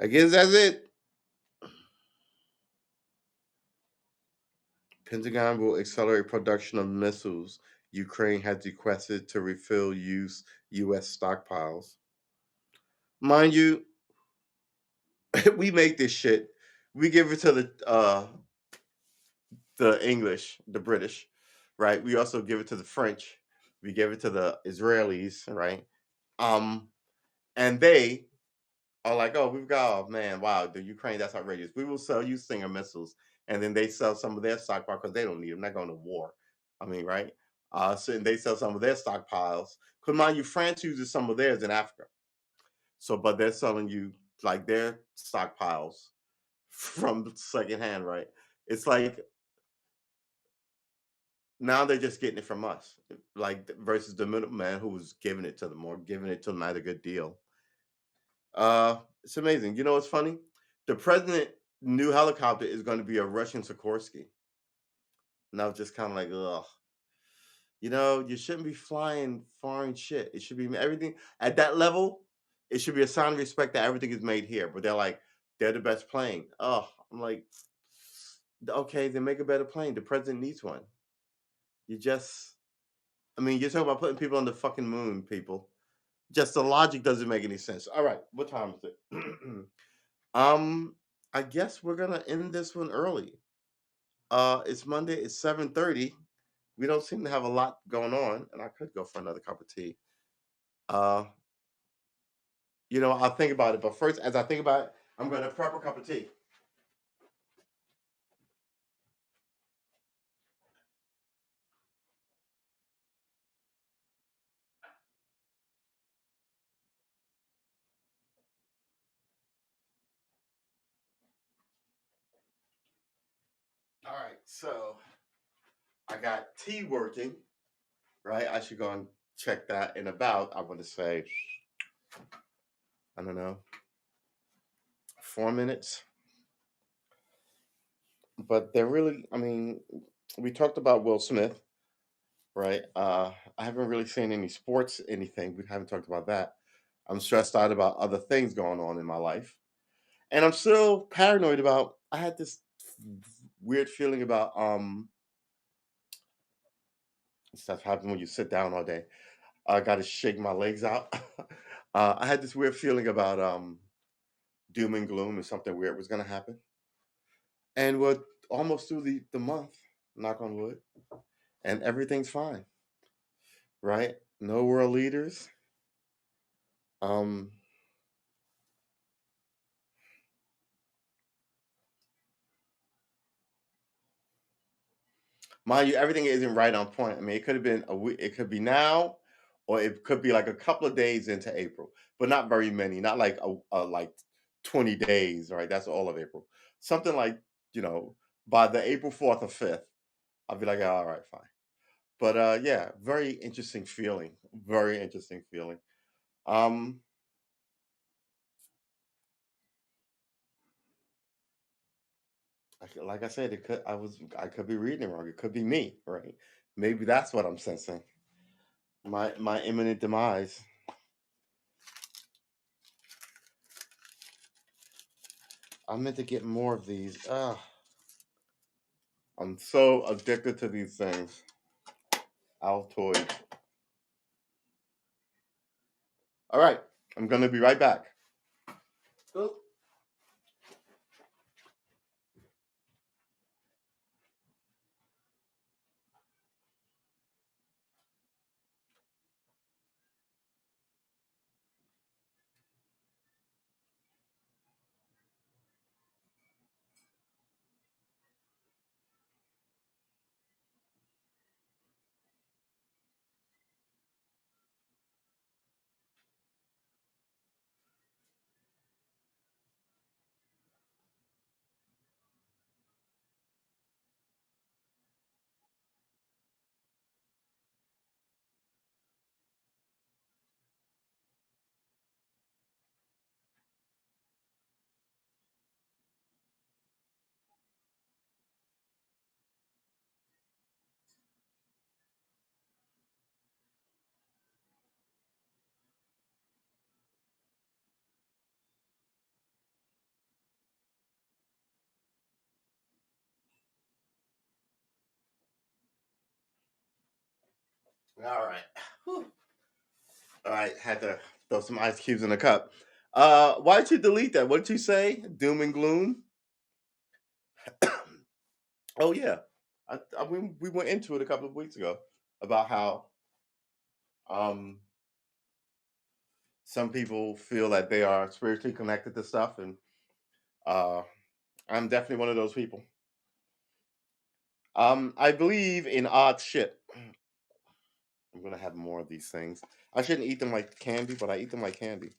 I guess that's it. Pentagon will accelerate production of missiles. Ukraine has requested to refill U.S. stockpiles. Mind you, we make this shit. We give it to the English, the British, right? We also give it to the French. We give it to the Israelis, right? Um, and they are like, oh, we've got, oh man, wow, the Ukraine, that's outrageous. We will sell you Stinger missiles, and then they sell some of their stockpile because they don't need them. They're going to war. I mean, right? So and they sell some of their stockpiles. Because mind you, France uses some of theirs in Africa. So, but they're selling you like their stockpiles from secondhand, right? It's like now they're just getting it from us, like versus the middleman who was giving it to them or giving it to them at a good deal. It's amazing. You know what's funny? The president new helicopter is going to be a Russian Sikorsky. And I was just kind of like, ugh. You know, you shouldn't be flying foreign shit. It should be everything at that level. It should be a sign of respect that everything is made here. But they're like, they're the best plane. Oh, I'm like, okay, then make a better plane. The president needs one. You just, I mean, you're talking about putting people on the fucking moon, people. Just the logic doesn't make any sense. All right, what time is it? Um, I guess we're gonna end this one early. It's Monday. It's 7:30. We don't seem to have a lot going on, and I could go for another cup of tea. Uh, I'll think about it. But first, as I think about it, I'm gonna prep a cup of tea. All right, so I got tea working. Right, I should go and check that in about. I want to say, I don't know, 4 minutes. But they're really. I mean, we talked about Will Smith. Right? I haven't really seen any sports, anything. We haven't talked about that. I'm stressed out about other things going on in my life, and I'm still paranoid about. I had this weird feeling about stuff happen when you sit down all day. I got to shake my legs out. I had this weird feeling about doom and gloom and something weird was going to happen, and we're almost through the month. Knock on wood, and everything's fine. Right? No world leaders. Um, Mind you, everything isn't right on point. I mean, it could have been a week, it could be now, or it could be like a couple of days into April, but not very many. Not like a like 20 days, right? That's all of April. Something like you know by the April 4th or 5th, I'll be like, all right, fine. But yeah, very interesting feeling. Very interesting feeling. Um, like I said, I could be reading it wrong. It could be me, right? Maybe that's what I'm sensing. My imminent demise. I meant to get more of these. I'm so addicted to these things. Altoids. All right, I'm gonna be right back. Oh. All right. Whew. All right, had to throw some ice cubes in a cup. Why'd you delete that? What did you say? Doom and gloom? Oh yeah, we went into it a couple of weeks ago about how um, some people feel that they are spiritually connected to stuff, and uh, I'm definitely one of those people. I believe in odd shit. I'm gonna have more of these things. I shouldn't eat them like candy, but I eat them like candy.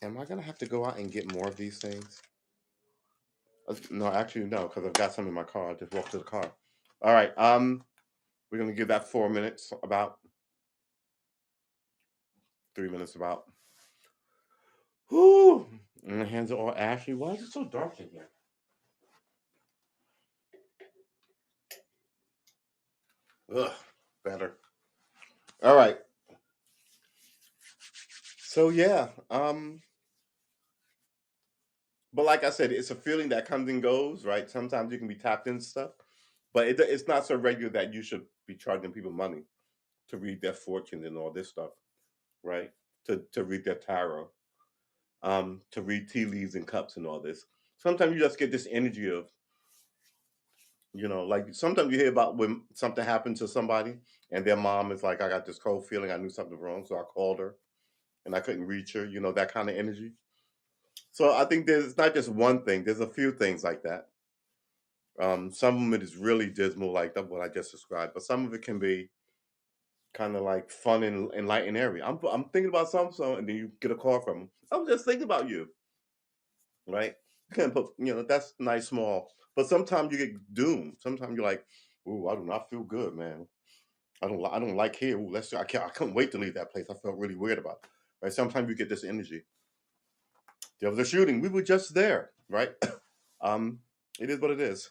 Am I gonna have to go out and get more of these things? No, actually no, because I've got some in my car. I just walked to the car. All right. We're gonna give that 4 minutes, about 3 minutes, about. Whoo! And my hands are all ashy. Why is it so dark in here? Ugh, better. All right. So yeah, but like I said, it's a feeling that comes and goes, right? Sometimes you can be tapped into stuff, but it's not so regular that you should be charging people money to read their fortunes and all this stuff, right? To read their tarot, to read tea leaves and cups and all this. Sometimes you just get this energy of, like sometimes you hear about when something happened to somebody and their mom is like, I got this cold feeling, I knew something wrong, so I called her and I couldn't reach her, that kind of energy. So I think there's not just one thing, there's a few things like that. Some of it is really dismal, like what I just described, but some of it can be kind of like fun and light and airy. I'm thinking about something, and then you get a call from them. I'm just thinking about you, right? You can't put, that's nice, small, but sometimes you get doomed. Sometimes you're like, ooh, I do not feel good, man. I don't like here. Ooh, I couldn't wait to leave that place. I felt really weird about it. Right? Sometimes you get this energy. There was a shooting. We were just there, right? um, it is what it is.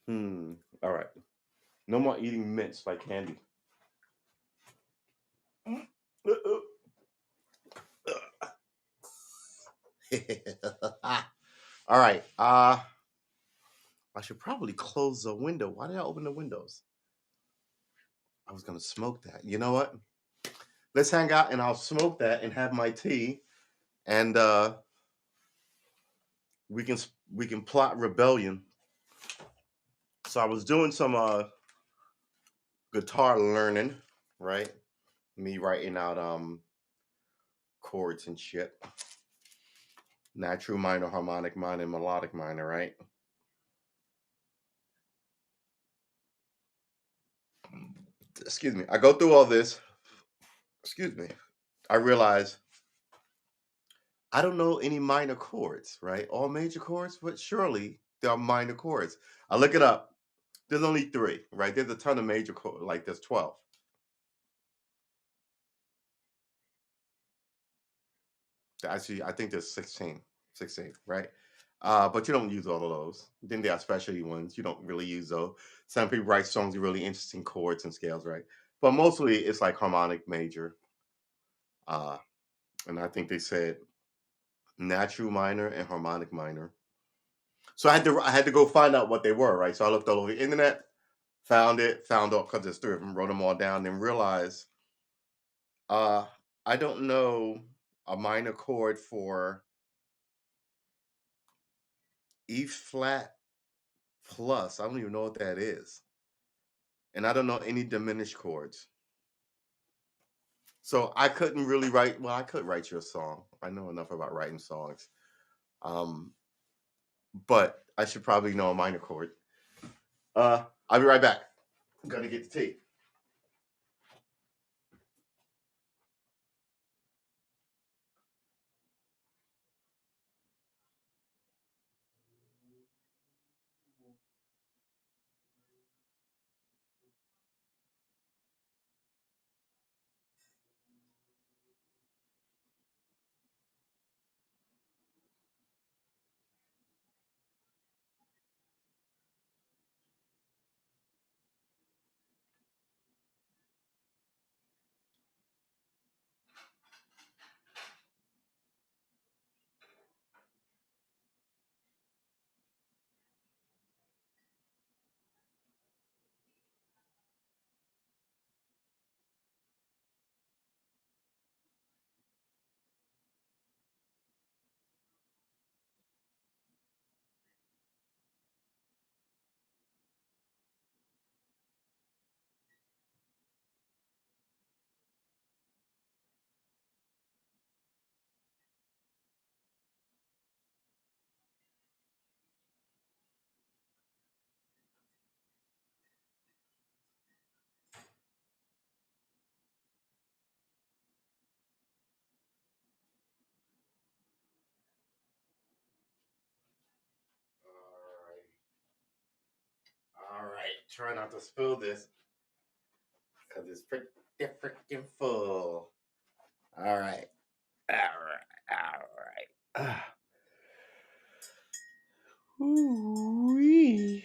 All right. No more eating mints like candy. All right. I should probably close the window. Why did I open the windows? I was gonna smoke that. You know what? Let's hang out and I'll smoke that and have my tea, and we can we can plot rebellion. So I was doing some guitar learning, right? Me writing out chords and shit. Natural minor, harmonic minor, melodic minor, right? Excuse me. I go through all this. Excuse me. I realize I don't know any minor chords, right? All major chords, but surely there are minor chords. I look it up. There's only three, right? There's a ton of major chords, like there's 12. Actually, I think there's 16, 16, right? But you don't use all of those. Then there are specialty ones. You don't really use those. Some people write songs with really interesting chords and scales, right? but mostly it's like harmonic major. Uh, and I think they said natural minor and harmonic minor. So I had to go find out what they were, right? So I looked all over the internet, found out because there's three of them, wrote them all down, then realized uh I don't know a minor chord for E flat plus. I don't even know what that is. And I don't know any diminished chords. So I couldn't really write, well, I could write you a song. I know enough about writing songs. Um, but I should probably know a minor chord. I'll be right back. I'm gonna get the tea. All right. Try not to spill this because it's pretty freaking full. All right. All right. All right. Ooh-wee.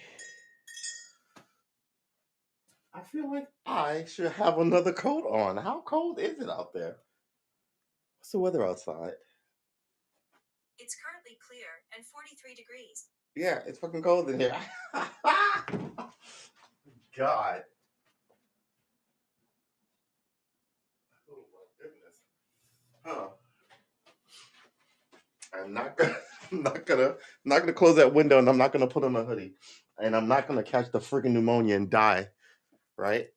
I feel like I should have another coat on. How cold is it out there? What's the weather outside? It's currently clear and 43 degrees. Yeah, it's fucking cold in here. God. Oh my goodness. Huh. I'm not gonna I'm not gonna close that window, and I'm not gonna put on a hoodie. And I'm not gonna catch the freaking pneumonia and die, right?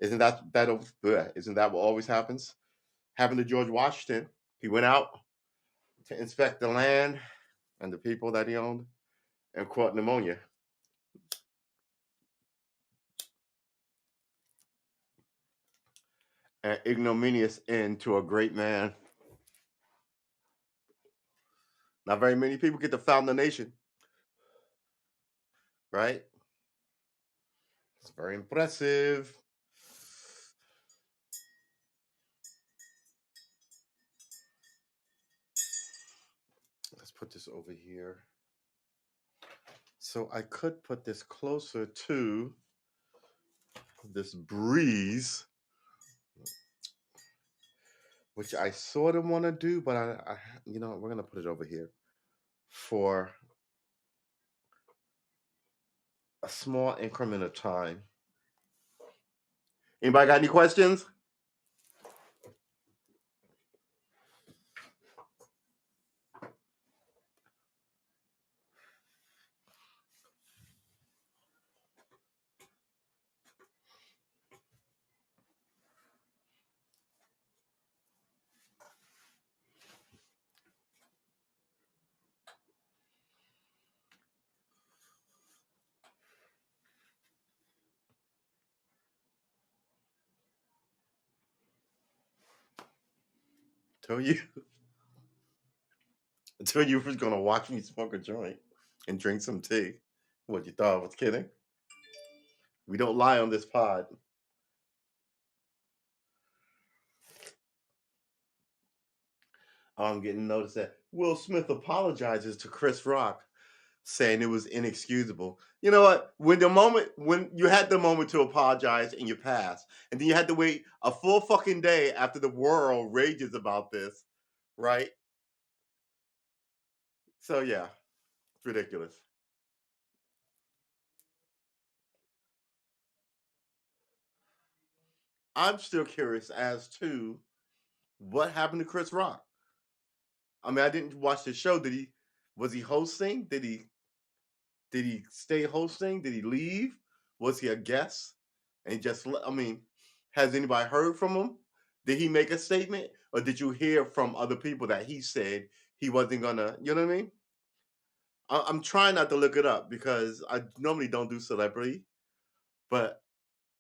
Isn't that what always happens? Happened to George Washington. He went out to inspect the land and the people that he owned and caught pneumonia. An ignominious end to a great man. Not very many people get to found the nation, right? It's very impressive. Let's put this over here. So I could put this closer to this breeze, which I sort of want to do, but we're gonna put it over here for a small increment of time. Anybody got any questions? Tell you, tell you was gonna watch me smoke a joint and drink some tea. What you thought I was kidding? We don't lie on this pod. I'm getting noticed that Will Smith apologizes to Chris Rock. saying it was inexcusable. You know what? When you had the moment to apologize and you passed, and then you had to wait a full fucking day after the world rages about this, right? So yeah, it's ridiculous. I'm still curious as to what happened to Chris Rock. I mean, I didn't watch the show. Was he hosting? Did he stay hosting? Did he leave? Was he a guest? And I mean, has anybody heard from him? Did he make a statement? Or did you hear from other people that he said he wasn't gonna, you know what I mean? I'm trying not to look it up because I normally don't do celebrity, but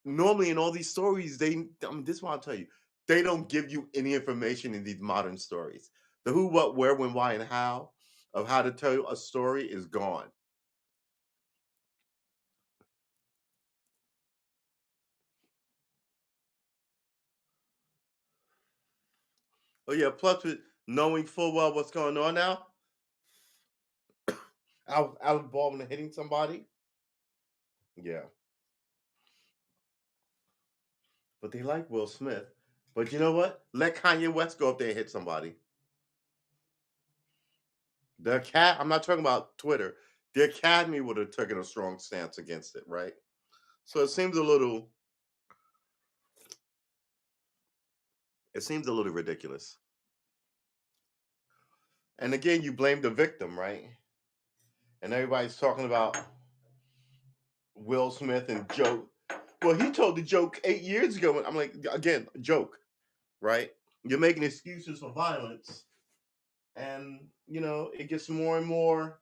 normally in all these stories, I mean, this is what I'll tell you. They don't give you any information in these modern stories. The who, what, where, when, why, and how of how to tell a story is gone. Oh yeah, plus with knowing full well what's going on now, Alec Baldwin hitting somebody. Yeah, but they like Will Smith. But you know what? Let Kanye West go up there and hit somebody. I'm not talking about Twitter. The Academy would have taken a strong stance against it, right? So it seems a little ridiculous. And again, you blame the victim, right? And everybody's talking about Will Smith and joke. Well, he told the joke 8 years ago. And I'm like, again, a joke, right? You're making excuses for violence, and it gets more and more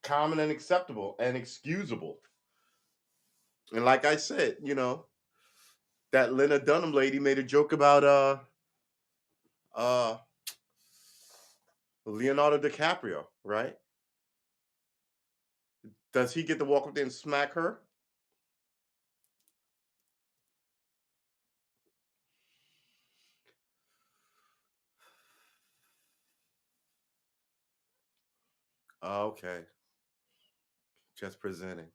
common and acceptable and excusable. And like I said, that Lena Dunham lady made a joke about uh Leonardo DiCaprio, right? Does he get to walk up there and smack her? Okay, just presenting.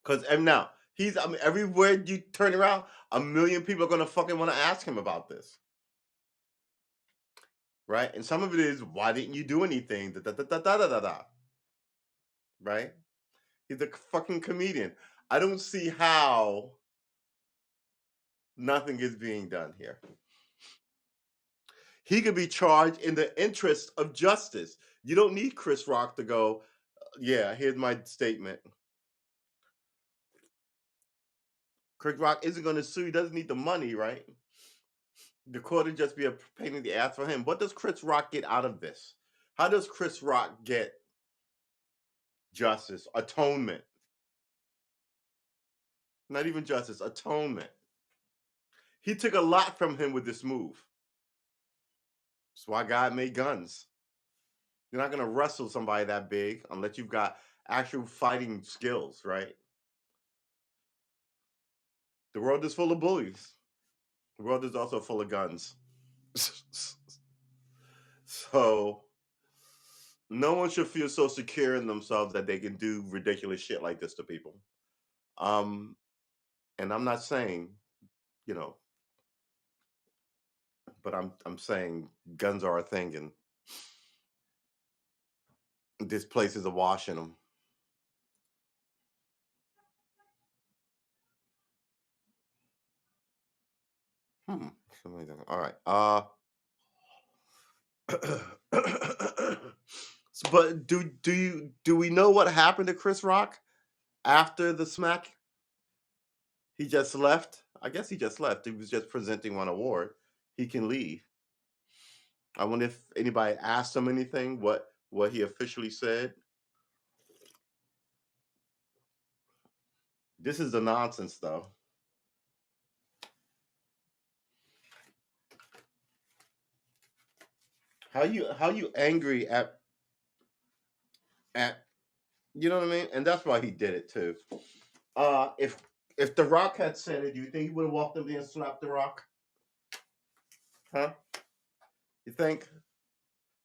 Because and now I mean, everywhere you turn around, a million people are gonna fucking want to ask him about this, right? And some of it is, why didn't you do anything? Da da da da da da da. Da, right? He's a fucking comedian. I don't see how nothing is being done here. He could be charged in the interest of justice. You don't need Chris Rock to go, yeah, here's my statement. Chris Rock isn't going to sue. He doesn't need the money, right? The court would just be a pain in the ass for him. What does Chris Rock get out of this? How does Chris Rock get justice, atonement? Not even justice, atonement. He took a lot from him with this move. That's why God made guns. You're not going to wrestle somebody that big unless you've got actual fighting skills, right? The world is full of bullies. The world is also full of guns. So no one should feel so secure in themselves that they can do ridiculous shit like this to people. Um, and I'm not saying, you know, but I'm saying guns are a thing, and this place is awash in them. Hmm. All right. But do we know what happened to Chris Rock after the smack? He just left. I guess he just left. He was just presenting one award. He can leave. I wonder if anybody asked him anything. What he officially said. This is the nonsense, though. How you angry at you know what I mean? And that's why he did it too. If The Rock had said it, do you think he would have walked up there and slapped The Rock? Huh? You think?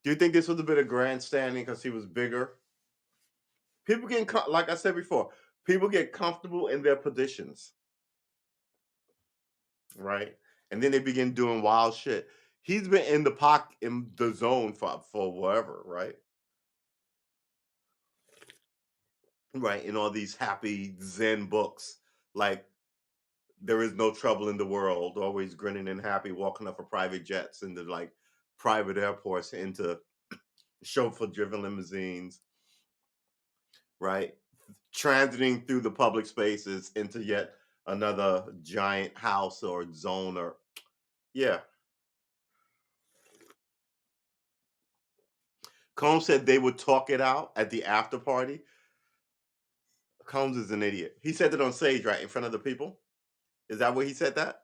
Do you think this was a bit of grandstanding because he was bigger? People get, like I said before, people get comfortable in their positions, right? And then they begin doing wild shit. He's been in the pocket, in the zone for whatever, right? Right, in all these happy Zen books, like there is no trouble in the world, always grinning and happy, walking up for private jets into like private airports, into chauffeur-driven limousines, right? Transiting through the public spaces into yet another giant house or zone, or yeah. Combs said they would talk it out at the after party. Combs is an idiot. He said it on stage, right, in front of the people. Is that what he said that?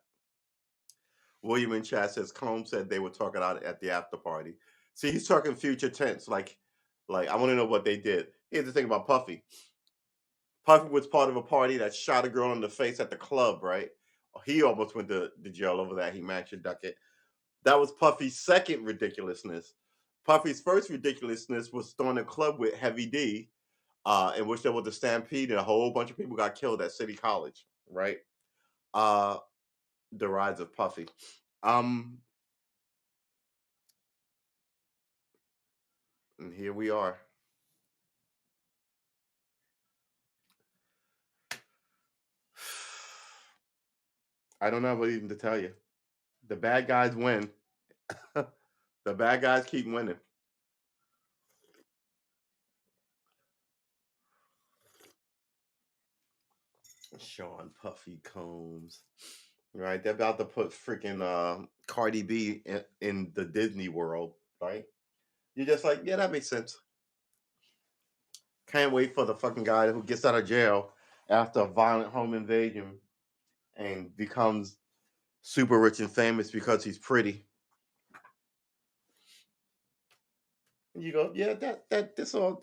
William in chat says Combs said they would talk it out at the after party. See, he's talking future tense. Like I want to know what they did. Here's the thing about Puffy. Puffy was part of a party that shot a girl in the face at the club, right? He almost went to the jail over that. He managed to duck it. That was Puffy's second ridiculousness. Puffy's first ridiculousness was throwing a club with Heavy D, in which there was a stampede and a whole bunch of people got killed at City College, right? Uh, the rise of Puffy. Um, and here we are. I don't know what even to tell you. The bad guys win. The bad guys keep winning. Sean Puffy Combs. Right? They're about to put freaking Cardi B in the Disney World, right? You're just like, yeah, that makes sense. Can't wait for the fucking guy who gets out of jail after a violent home invasion and becomes super rich and famous because he's pretty. And you go, yeah, this all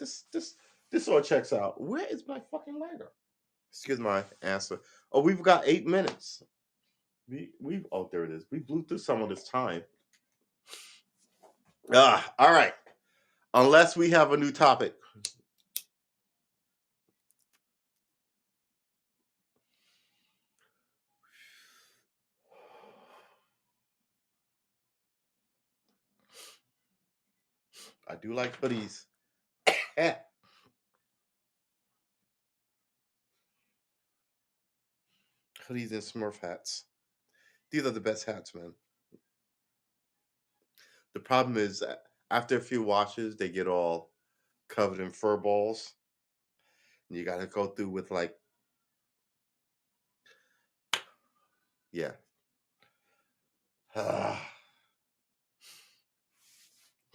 checks out. Where is my fucking lighter? Excuse my answer. Oh, we've got 8 minutes. We've oh, there it is. We blew through some of this time. All right. Unless we have a new topic. I do like hoodies. Hoodies and Smurf hats. These are the best hats, man. The problem is that after a few washes, they get all covered in fur balls. And you got to go through with like, yeah.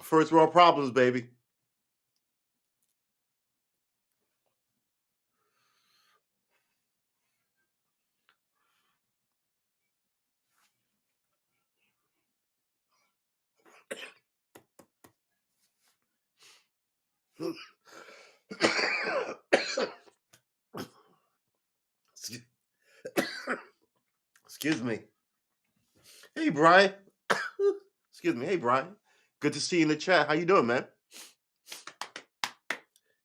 First world problems, baby. Excuse me. Hey, Brian. Excuse me. Hey, Brian. Good to see you in the chat. How you doing, man?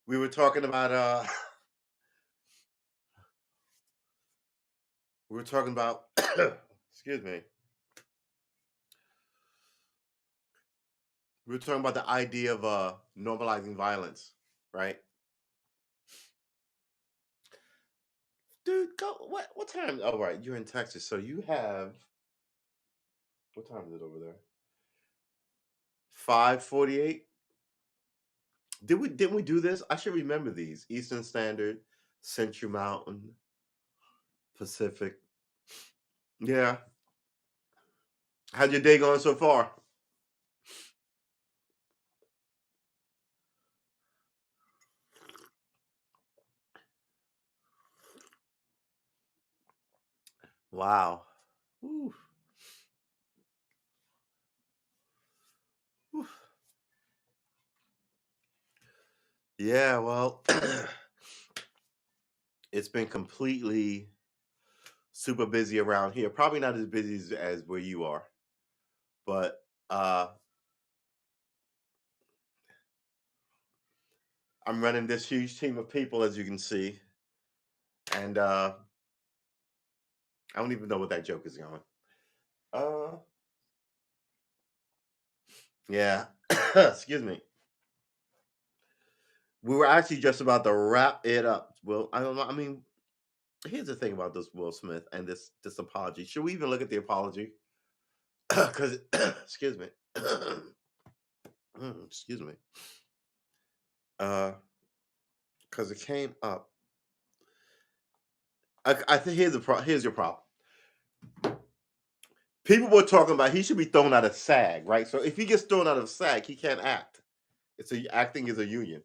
We were talking about we were talking about excuse me. We were talking about the idea of normalizing violence, right? Dude, go what time? Oh, right, you're in Texas, so you have what time is it over there? 5:48. Didn't we do this? I should remember these. Eastern Standard, Central Mountain, Pacific. Yeah. How's your day going so far? Wow. Whew. Whew. Yeah, well, it's been completely super busy around here. Probably not as busy as where you are, but I'm running this huge team of people, as you can see, and I don't even know what that joke is going. Uh, yeah. Excuse me. We were actually just about to wrap it up. Well, I don't know. I mean, here's the thing about this Will Smith and this apology. Should we even look at the apology? Because, excuse me. Excuse me. Because it came up. I think here's your problem. People were talking about he should be thrown out of SAG, right? So if he gets thrown out of SAG, he can't act. Acting is a union.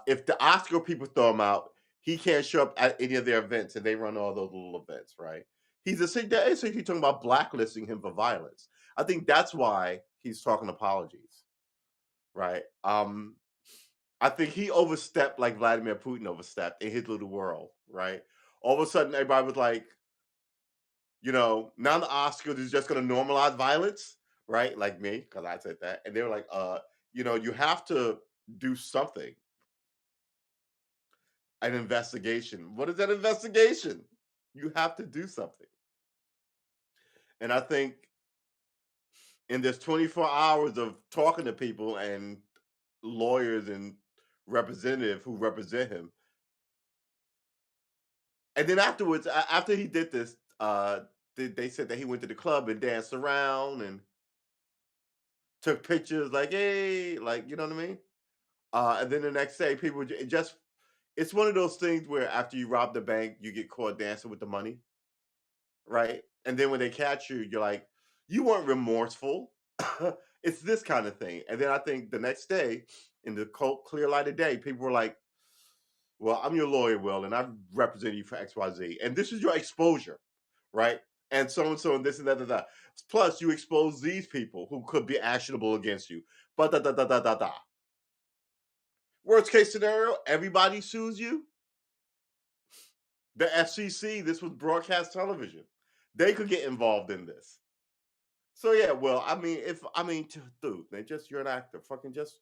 If the Oscar people throw him out, he can't show up at any of their events, and they run all those little events, right? They're essentially talking about blacklisting him for violence. I think that's why he's talking apologies, right? I think he overstepped like Vladimir Putin overstepped in his little world, right? All of a sudden, everybody was like, now the Oscars is just going to normalize violence, right? Like me, because I said that, and they were like, you have to do something. An investigation. What is that investigation? You have to do something. And I think in this 24 hours of talking to people and lawyers and representative who represent him, and then afterwards, after he did this, they said that he went to the club and danced around and took pictures, like, hey, like, you know what I mean? And then the next day, people it's one of those things where after you rob the bank, you get caught dancing with the money, right? And then when they catch you, you're like, you weren't remorseful. It's this kind of thing. And then I think the next day, in the clear light of day, people were like, well, I'm your lawyer, Will, and I've represented you for XYZ. And this is your exposure, right? And so and this and that, that, that. Plus, you expose these people who could be actionable against you. But da da da da da da. Worst case scenario, everybody sues you. The FCC, this was broadcast television. They could get involved in this. So yeah, well, dude, man, just you're an actor. Fucking just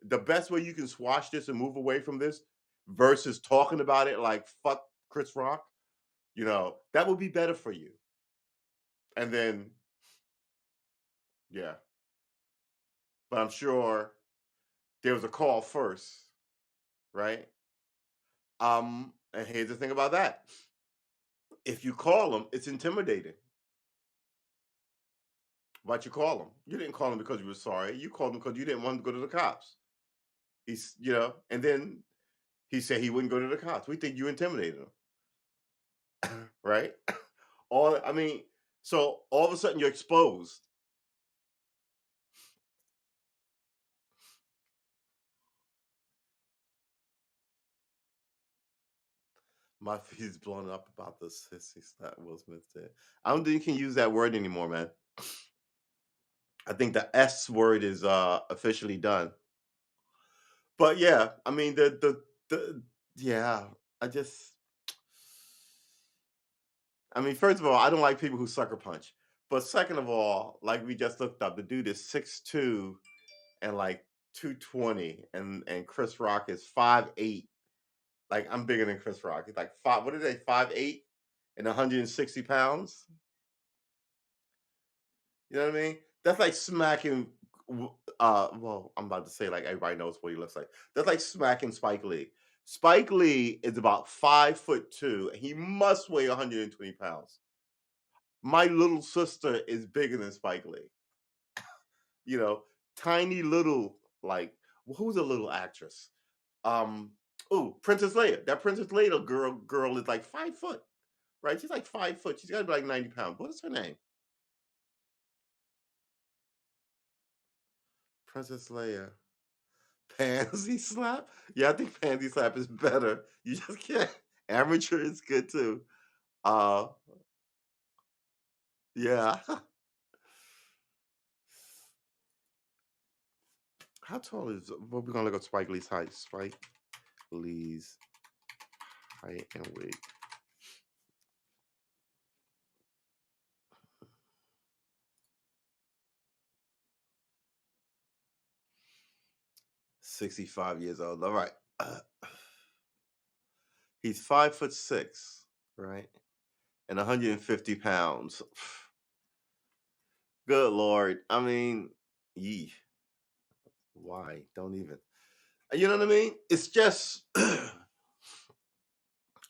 the best way you can squash this and move away from this versus talking about it like fuck Chris Rock, that would be better for you. And then, yeah, but I'm sure there was a call first, right? And here's the thing about that: if you call them, it's intimidating. Why'd you call him? You didn't call him because you were sorry. You called him because you didn't want him to go to the cops. And then he said he wouldn't go to the cops. We think you intimidated him, right? All I mean, so all of a sudden you're exposed. My feet's blown up about this sissy slap Will Smith did. I don't think you can use that word anymore, man. I think the S word is officially done. But yeah, I mean the yeah, I just I mean, first of all, I don't like people who sucker punch. But second of all, like we just looked up, the dude is 6'2" and like 220, and Chris Rock is 5'8". Like I'm bigger than Chris Rock. He's like five. What are they? 5'8" and 160 pounds. You know what I mean? That's like smacking. Well, I'm about to say like everybody knows what he looks like. That's like smacking Spike Lee. Spike Lee is about 5'2", and he must weigh 120 pounds. My little sister is bigger than Spike Lee. You know, tiny little like who's a little actress? Oh, Princess Leia. That Princess Leia girl is like 5 foot, right? She's like 5 foot. She's got to be like 90 pounds. What is her name? Princess Leia. Pansy Slap? Yeah, I think Pansy Slap is better. You just can't. Amateur is good too. Uh, yeah. How tall is? Well, we're gonna look at Spike Lee's height. Spike Lee's height and weight. 65 years old. All right. He's 5'6", right? And 150 pounds. Good Lord. I mean, yee. Why? Don't even. You know what I mean? It's just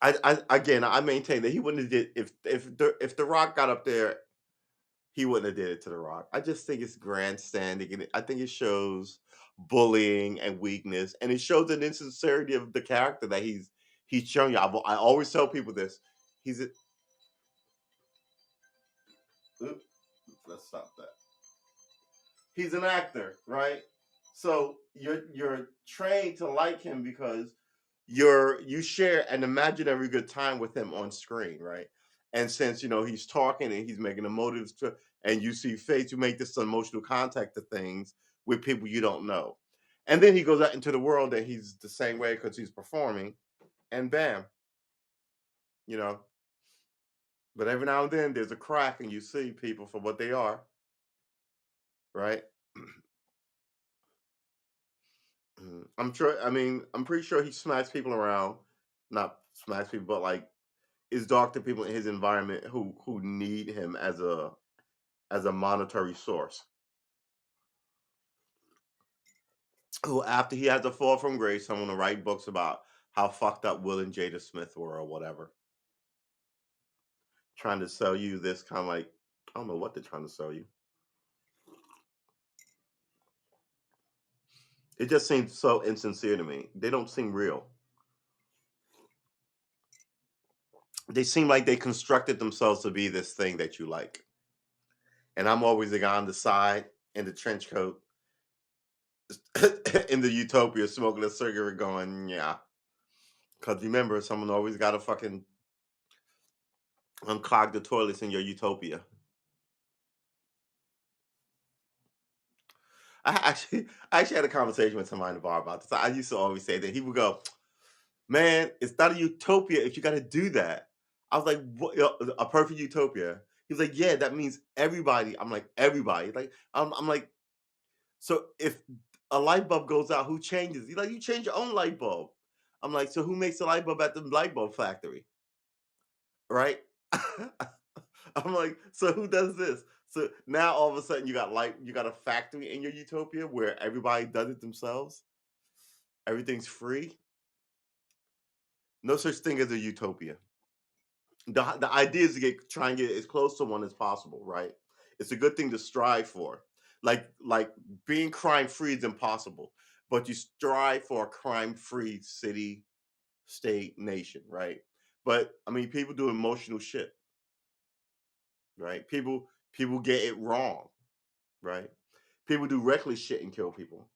I again I maintain that he wouldn't have did if the Rock got up there, he wouldn't have did it to the Rock. I just think it's grandstanding, and I think it shows bullying and weakness, and it shows an insincerity of the character that he's showing you. I always tell people this. He's a, Oops, let's stop that. He's an actor, right? So you're trained to like him because you share an imaginary good time with him on screen, right? And since he's talking and he's making emotive and you see face, you make this emotional contact to things with people you don't know. And then he goes out into the world and he's the same way because he's performing, and bam, you know. But every now and then there's a crack and you see people for what they are, right? I'm sure. I mean, I'm pretty sure he smashed people around, not smash people, but like is dark to people in his environment who need him as a monetary source. Who after he had to fall from grace, someone to write books about how fucked up Will and Jada Smith were or whatever, trying to sell you this kind of like I don't know what they're trying to sell you. It just seems so insincere to me. They don't seem real. They seem like they constructed themselves to be this thing that you like. And I'm always the guy on the side in the trench coat in the utopia smoking a cigarette going, yeah. Because remember, someone always got to fucking unclog the toilets in your utopia. I actually had a conversation with somebody in the bar about this. I used to always say that he would go, "Man, it's not a utopia if you got to do that." I was like, "What? A perfect utopia?" He was like, "Yeah, that means everybody." I'm like, "Everybody?" Like, I'm like, "So if a light bulb goes out, who changes?" He's like, "You change your own light bulb." I'm like, "So who makes the light bulb at the light bulb factory?" Right? I'm like, so who does this? So now all of a sudden you got a factory in your utopia where everybody does it themselves. Everything's free. No such thing as a utopia. The idea is to try and get as close to one as possible, right? It's a good thing to strive for. Like being crime free is impossible, but you strive for a crime free city, state, nation, right? But I mean, people do emotional shit, right? People get it wrong, right? People do reckless shit and kill people.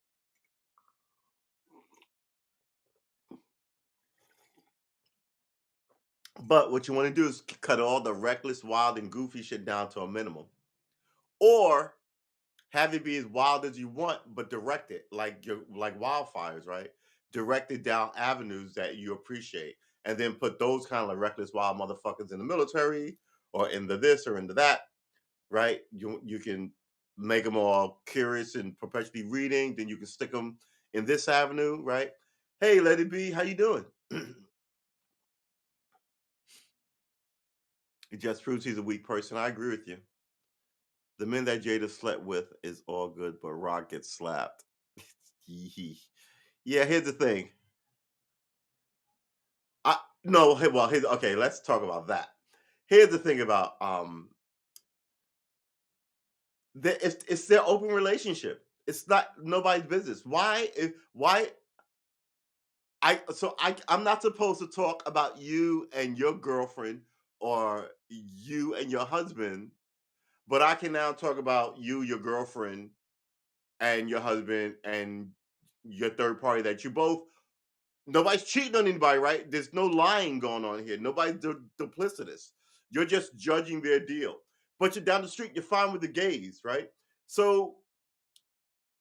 But what you want to do is cut all the reckless, wild, and goofy shit down to a minimum, or have it be as wild as you want, but direct it like wildfires, right? Direct it down avenues that you appreciate, and then put those kind of like reckless, wild motherfuckers in the military or in the this or into that, right? You can make them all curious and perpetually reading. Then you can stick them in this avenue, right? Hey, let it be. How you doing? It just proves he's a weak person. I agree with you. The men that Jada slept with is all good, but Rock gets slapped. Yeah, here's the thing. I no, okay, let's talk about that. Here's the thing about it's their open relationship. It's not nobody's business. Why I'm not supposed to talk about you and your girlfriend or you and your husband, but I can now talk about you, your girlfriend, and your husband and your third party that you both nobody's cheating on anybody, right? There's no lying going on here. Nobody's duplicitous. You're just judging their deal. But you're down the street, you're fine with the gays, right? So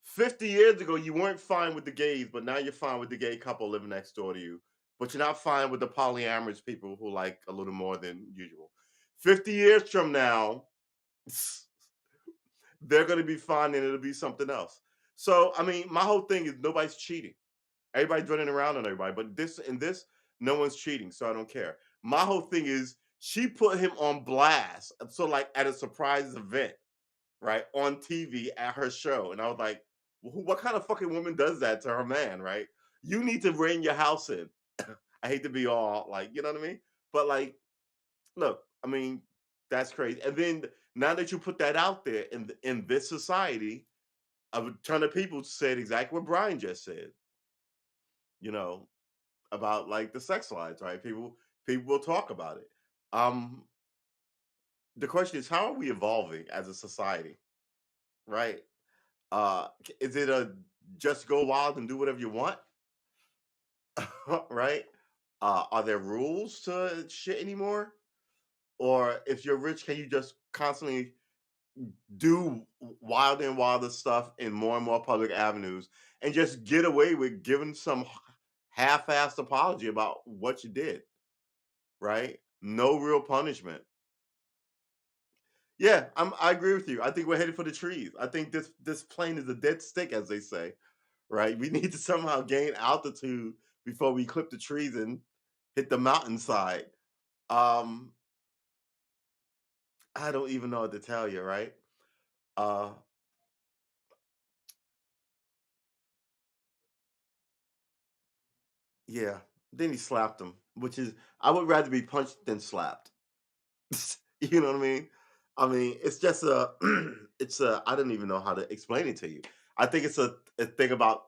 50 years ago, you weren't fine with the gays, but now you're fine with the gay couple living next door to you. But you're not fine with the polyamorous people who like a little more than usual. 50 years from now, they're going to be fine and it'll be something else. So I mean, my whole thing is nobody's cheating. Everybody's running around on everybody, but this, no one's cheating, so I don't care. My whole thing is she put him on blast, so like at a surprise event, right, on TV at her show, and I was like, what kind of fucking woman does that to her man, right? You need to rein your house in. I hate to be all like, you know what I mean? But like, look, I mean, that's crazy. And then now that you put that out there in this society, a ton of people said exactly what Brian just said. You know, about like the sex lives, right? People will talk about it. Um, the question is, how are we evolving as a society, right? Is it a just go wild and do whatever you want, right? Are there rules to shit anymore? Or if you're rich, can you just constantly do wild and wilder stuff in more and more public avenues and just get away with giving some half-assed apology about what you did, right? No real punishment. Yeah, I agree with you. I think we're headed for the trees. I think this plane is a dead stick, as they say, right? We need to somehow gain altitude before we clip the trees and hit the mountainside. Um, I don't even know what to tell you, right? Uh, yeah. Then he slapped him, which is I would rather be punched than slapped. You know what I mean? I mean, it's just a it's a I don't even know how to explain it to you. I think it's a thing about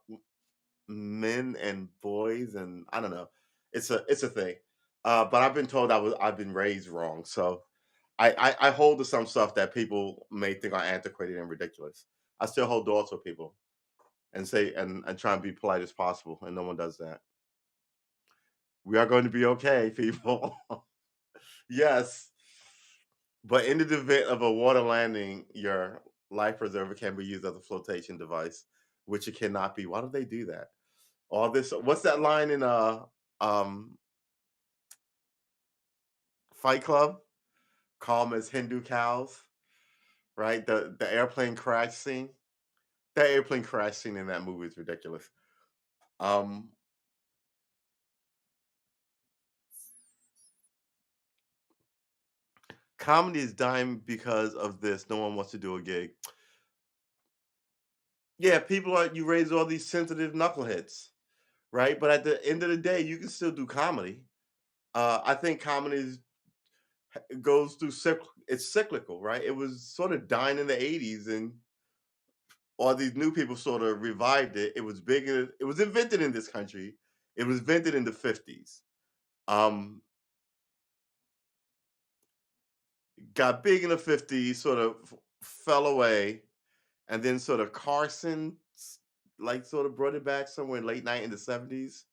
men and boys, and I don't know. It's a thing. But I've been told I've been raised wrong. So I hold to some stuff that people may think are antiquated and ridiculous. I still hold doors for people and say and try and be polite as possible, and no one does that. We are going to be okay, people. Yes. But in the event of a water landing, your life preserver can be used as a flotation device, which it cannot be. Why do they do that? All this what's that line in um Fight Club? Calm as Hindu cows, right? The airplane crash scene. That airplane crash scene in that movie is ridiculous. Um Comedy is dying because of this. No one wants to do a gig. Yeah, people are you raise all these sensitive knuckleheads, right? But at the end of the day, you can still do comedy. I think comedy goes through it's cyclical, right? It was sort of dying in the 80s and all these new people sort of revived it. It was bigger. It was invented in this country. It was invented in the 50s. Um, got big in the 50s, sort of fell away, and then sort of Carson like sort of brought it back somewhere in late night in the 70s.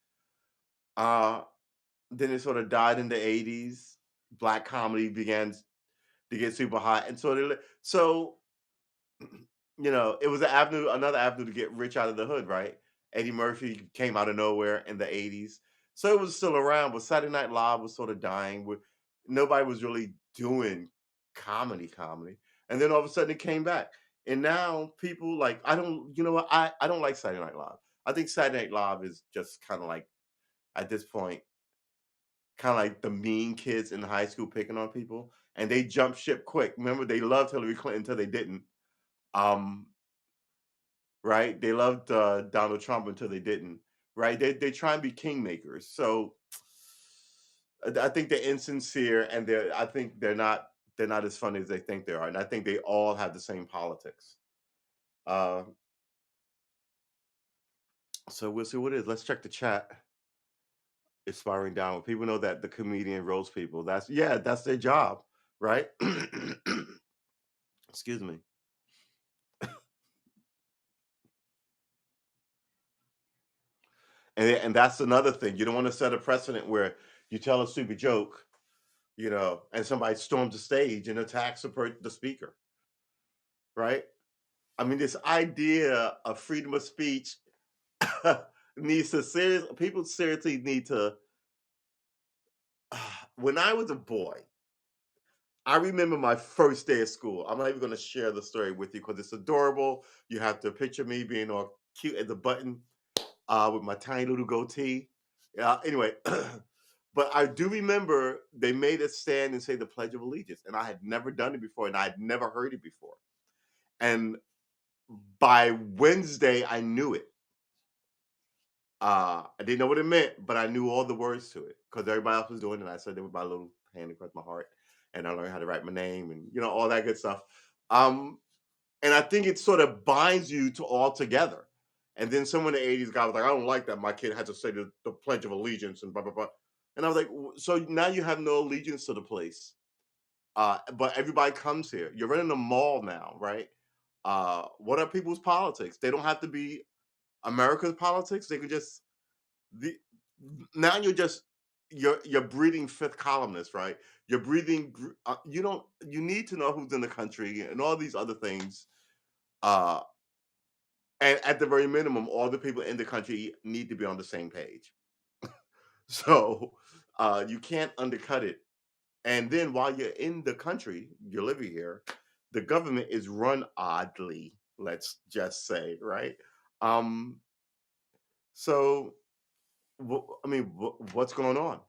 Uh, then it sort of died in the 80s. Black comedy began to get super hot, and so it was another avenue to get rich out of the hood, right? Eddie Murphy came out of nowhere in the 80s. So it was still around, but Saturday Night Live was sort of dying with nobody was really doing comedy. And then all of a sudden it came back. And now people like I don't you know what? I don't like Saturday Night Live. I think Saturday Night Live is just kind of like at this point, kind of like the mean kids in high school picking on people. And they jumped ship quick. Remember, they loved Hillary Clinton until they didn't. Um, right? They loved Donald Trump until they didn't, right? They try and be kingmakers. So I think they're insincere, and I think they're not as funny as they think they are, and I think they all have the same politics. Uh, so we'll see what it is. Let's check the chat. It's spiraling down. People know that the comedian roast people. That's their job, right? Excuse me. And that's another thing. You don't want to set a precedent where you tell a stupid joke, and somebody storms the stage and attacks the speaker, right? I mean, this idea of freedom of speech people seriously need to. When I was a boy, I remember my first day of school. I'm not even going to share the story with you because it's adorable. You have to picture me being all cute as a button with my tiny little goatee. Yeah. Anyway, but I do remember they made us stand and say the Pledge of Allegiance, and I had never done it before, and I had never heard it before. And by Wednesday, I knew it. I didn't know what it meant, but I knew all the words to it because everybody else was doing it. And I said it with my little hand across my heart, and I learned how to write my name and all that good stuff. Um, and I think it sort of binds you to all together. And then someone in the '80s guy was like, "I don't like that. My kid had to say the Pledge of Allegiance and blah blah blah." And I was like, "So now you have no allegiance to the place, but everybody comes here. You're running a mall now, right? What are people's politics? They don't have to be America's politics. They could just the now you're breeding fifth columnists, right? You're breathing. You don't. You need to know who's in the country and all these other things. Uh, and at the very minimum, all the people in the country need to be on the same page. So you can't undercut it. And then while you're in the country, you're living here, the government is run oddly. Let's just say, right? Um, so I mean, what's going on?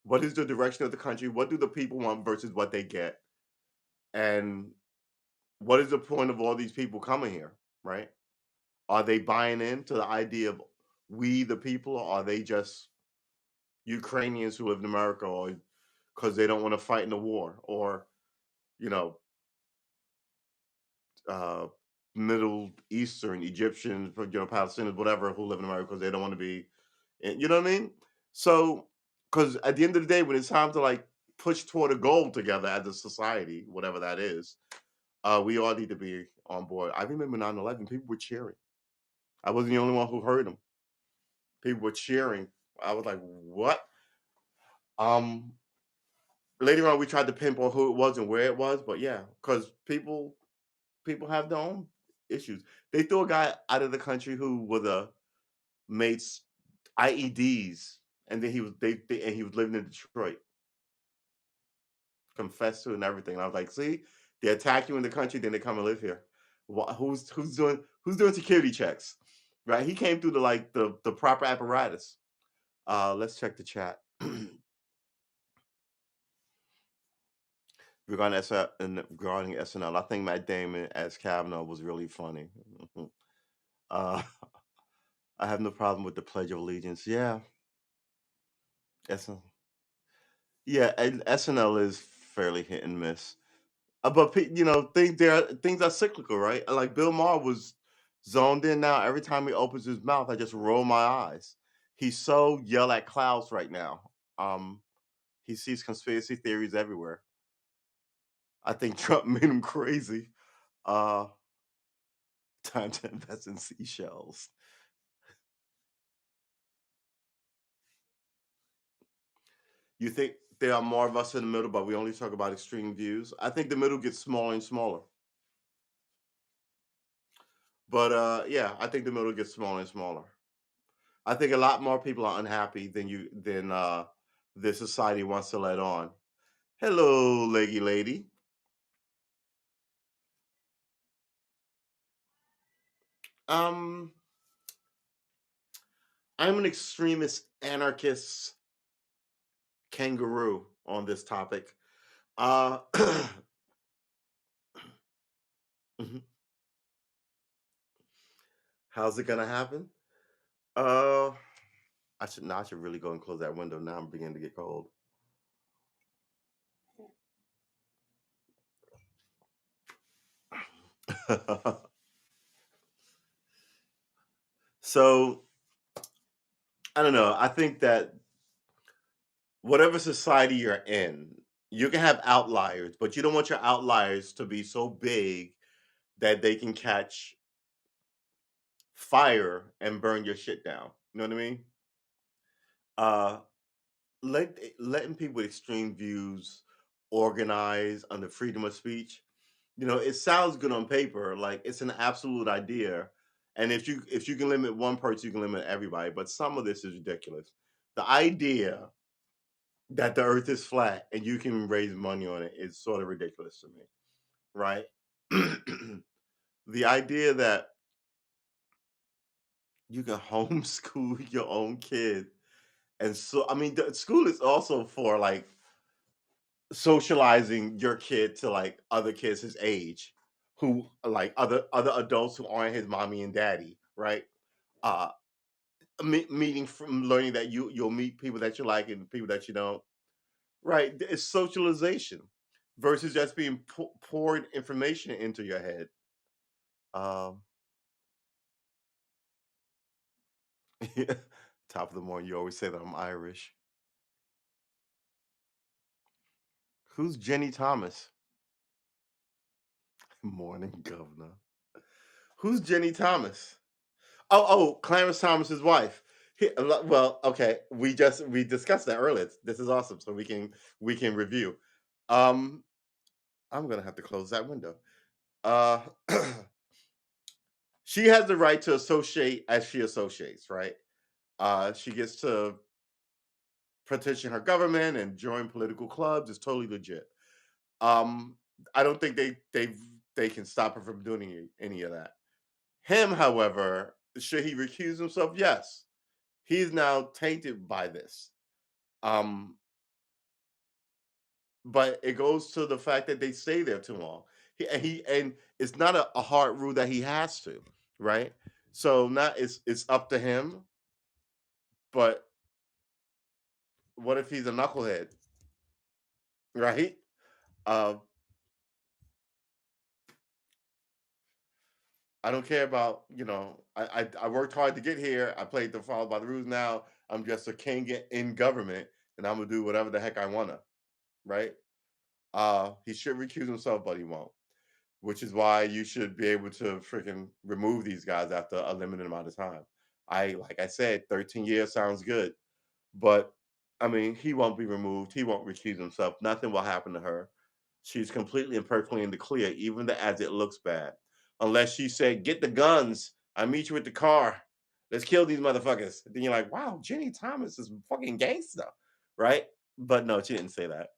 What is the direction of the country? What do the people want versus what they get? And what is the point of all these people coming here, right? Are they buying into the idea of we the people, or are they just Ukrainians who live in America, or because they don't want to fight in the war, or you know, uh, Middle Eastern Egyptians, Palestinians, whatever, who live in America because they don't want to be, you know what I mean? So, because at the end of the day, when it's time to like push toward a goal together as a society, whatever that is, we all need to be on board. I remember 9/11, people were cheering. I wasn't the only one who heard them. People were cheering. I was like, what? Um, Later on, we tried to pinpoint who it was and where it was, but yeah, because people have their own issues. They threw a guy out of the country who was a made IEDs, and then he was living in Detroit, confessed to it and everything. And I was like, see, they attack you in the country, then they come and live here. Who's doing security checks? Right? He came through the proper apparatus. Let's check the chat. Regarding SNL, I think Matt Damon as Kavanaugh was really funny. uh, I have no problem with the Pledge of Allegiance. Yeah, SNL. Yeah, and SNL is fairly hit and miss. But things are cyclical, right? Like Bill Maher was zoned in now. Every time he opens his mouth, I just roll my eyes. He's so yell at clouds right now. Um, he sees conspiracy theories everywhere. I think Trump made him crazy. Uh, Time to invest in seashells. You think there are more of us in the middle, but we only talk about extreme views? I think the middle gets smaller and smaller. But yeah, I think the middle gets smaller and smaller. I think a lot more people are unhappy than this society wants to let on. Hello, leggy lady. Um, I'm an extremist anarchist kangaroo on this topic. Uh, mhm. How's it gonna happen? Uh, I should really go and close that window now. I'm beginning to get cold. So I don't know. I think that whatever society you're in, you can have outliers, but you don't want your outliers to be so big that they can catch fire and burn your shit down. You know what I mean? Uh, letting people with extreme views organize under freedom of speech. It sounds good on paper, like it's an absolute idea. And if you can limit one person, you can limit everybody. But some of this is ridiculous. The idea that the earth is flat and you can raise money on it is sort of ridiculous to me, right? The idea that you can homeschool your own kid, and so I mean, the school is also for like socializing your kid to like other kids his age, who like other adults who aren't his mommy and daddy, right? Uh, meeting from learning that you'll meet people that you like and people that you don't. Right, it's socialization versus just being poured information into your head. Um, top of the morning, you always say that I'm Irish. Who's Jenny Thomas? Morning, Governor. Who's Jenny Thomas? Clarence Thomas's wife. Well, okay, we discussed that earlier. This is awesome, so we can review. Um, I'm gonna have to close that window. Uh, she has the right to associate as she associates, right? She gets to petition her government and join political clubs. It's totally legit. Um, I don't think they can stop her from doing any of that. Him, however, should he recuse himself? Yes, he's now tainted by this. Um, but it goes to the fact that they stay there too long. And it's not a hard rule that he has to, right? So not it's up to him. But what if he's a knucklehead, right? Uh, I don't care about, I worked hard to get here. I played the follow by the rules. Now I'm just a king in government and I'm gonna do whatever the heck I wanna, right? He should recuse himself, but he won't. Which is why you should be able to freaking remove these guys after a limited amount of time. Like I said, 13 years sounds good, but I mean, he won't be removed. He won't recuse himself. Nothing will happen to her. She's completely and perfectly in the clear, even as it looks bad. Unless she said, "Get the guns. I meet you at the car. Let's kill these motherfuckers." Then you're like, "Wow, Jenny Thomas is fucking gangster," right? But no, she didn't say that.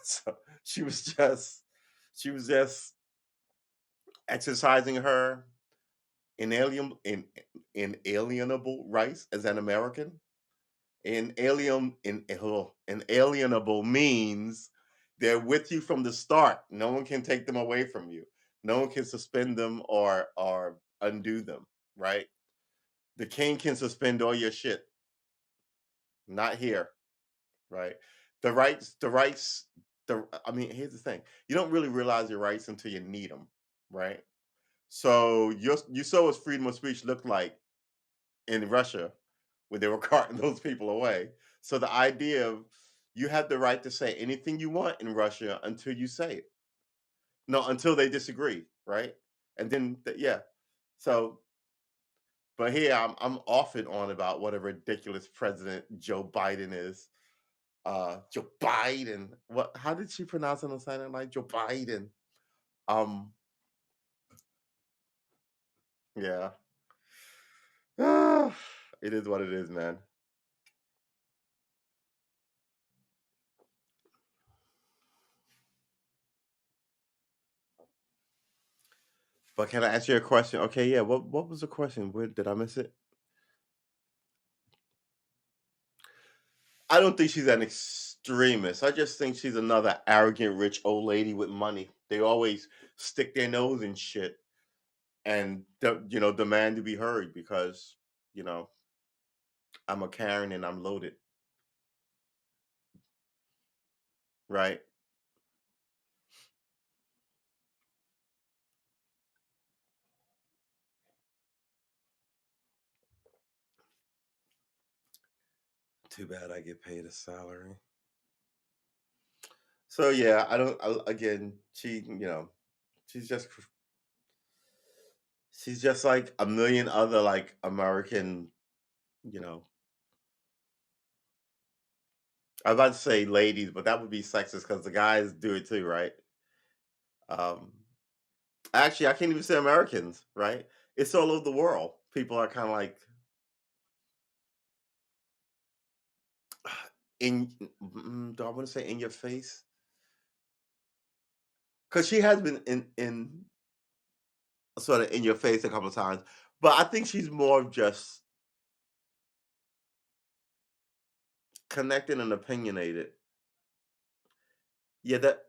So she was just exercising her inalienable rights as an American. Inalienable means they're with you from the start. No one can take them away from you. No one can suspend them or undo them, right? The king can suspend all your shit. Not here, right? The rights, I mean, here's the thing. You don't really realize your rights until you need them, right? So you saw what freedom of speech looked like in Russia when they were carting those people away. So the idea of you have the right to say anything you want in Russia until you say it. No, until they disagree, right? And then yeah. So, but here I'm off and on about what a ridiculous president Joe Biden is. Joe Biden. What? How did she pronounce it on Saturday Night? Joe Biden. Um. Yeah. It is what it is, man. But can I ask you a question? Okay, yeah. What was the question? Where did I miss it? I don't think she's an extremist. I just think she's another arrogant, rich old lady with money. They always stick their nose in shit and demand to be heard because you know I'm a Karen and I'm loaded, right? Too bad I get paid a salary. So yeah, I don't. Again, she's just she's just like a million other like American. You know, I was about to say ladies, but that would be sexist because the guys do it too, right? Um, Actually, I can't even say Americans, right? It's all over the world. People are kind of like in do I want to say in your face? Because she has been in sort of in your face a couple of times, but I think she's more of just connected and opinionated. Yeah, that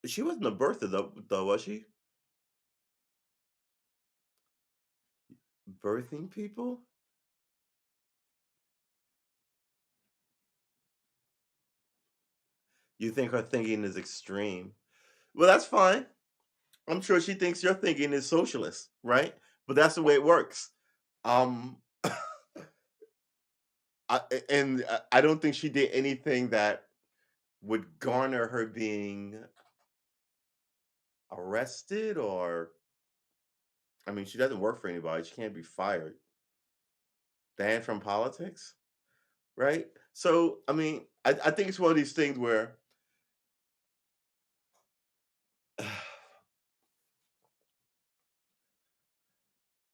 she wasn't a birther though, was she? Birthing people? You think her thinking is extreme? Well, that's fine. I'm sure she thinks your thinking is socialist, right? But that's the way it works. Um, I don't think she did anything that would garner her being arrested or I mean, she doesn't work for anybody. She can't be fired, banned from politics, right? So, I mean, I think it's one of these things where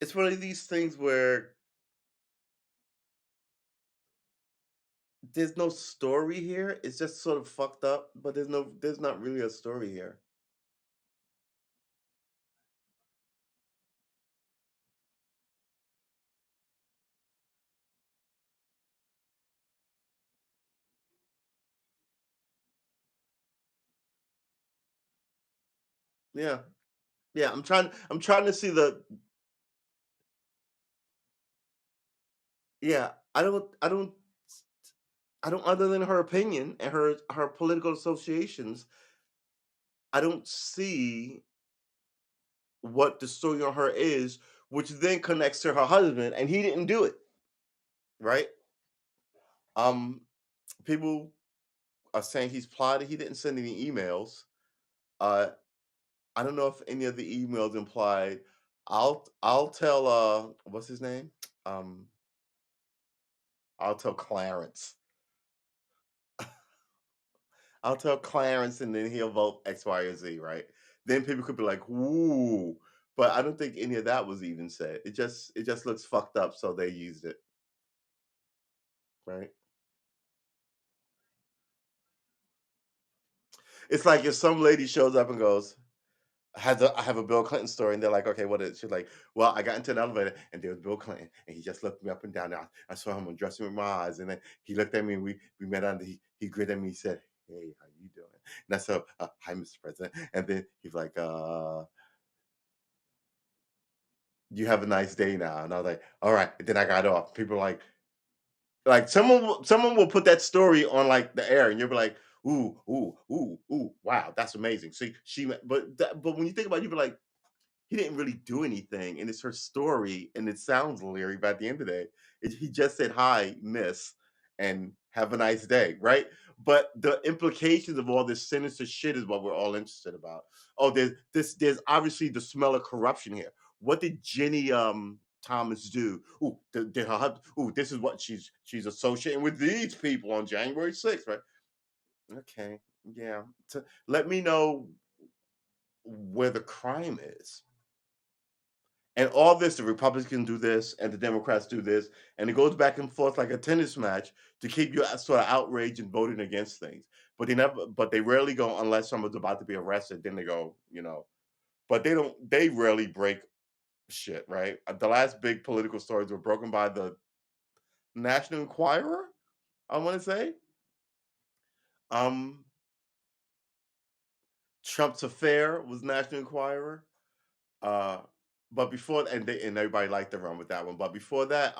it's one of these things where there's no story here. It's just sort of fucked up, but there's not really a story here. Yeah. Yeah, I'm trying to see the yeah, I don't other than her opinion and her political associations, I don't see what the story on her is, which then connects to her husband, and he didn't do it, right? Um, people are saying he's plotted. He didn't send any emails. Uh, I don't know if any of the emails implied. I'll tell what's his name? Um, I'll tell Clarence. I'll tell Clarence, and then he'll vote X, Y, or Z, right? Then people could be like, "Ooh," but I don't think any of that was even said. It just looks fucked up, so they used it, right? It's like if some lady shows up and goes, I have a Bill Clinton story, and they're like, "Okay, what is?" She's like, "Well, I got into an elevator, and there was Bill Clinton, and he just looked me up and down. And I saw him undressing with my eyes, and then he looked at me, and we met under. He grinned at me. He said, 'Hey, how you doing?' And I said, 'Hi, Mr. President.' And then he's like, 'You have a nice day now.' And I was like, 'All right.' And then I got off. People are like someone will put that story on like the air, and you'll be like, 'Ooh, ooh, ooh, ooh, wow, that's amazing.' See, but when you think about it, you be like." He didn't really do anything, and it's her story, and it sounds leery, but at the end of the day, he just said, "Hi, miss, and have a nice day," right? But the implications of all this sinister shit is what we're all interested about. Oh, there's obviously the smell of corruption here. What did Jenny Thomas do? Ooh, did her husband, ooh, this is what she's associating with these people on January 6th, right? Okay, yeah. Let me know where the crime is. And all this, the Republicans do this and the Democrats do this, and it goes back and forth like a tennis match to keep you sort of outraged and voting against things. But they rarely go unless someone's about to be arrested. Then they go. But they rarely break shit, right? The last big political stories were broken by the National Enquirer, I want to say. Um, Trump's affair was National Enquirer. Uh, but before and everybody liked to run with that one. But before that,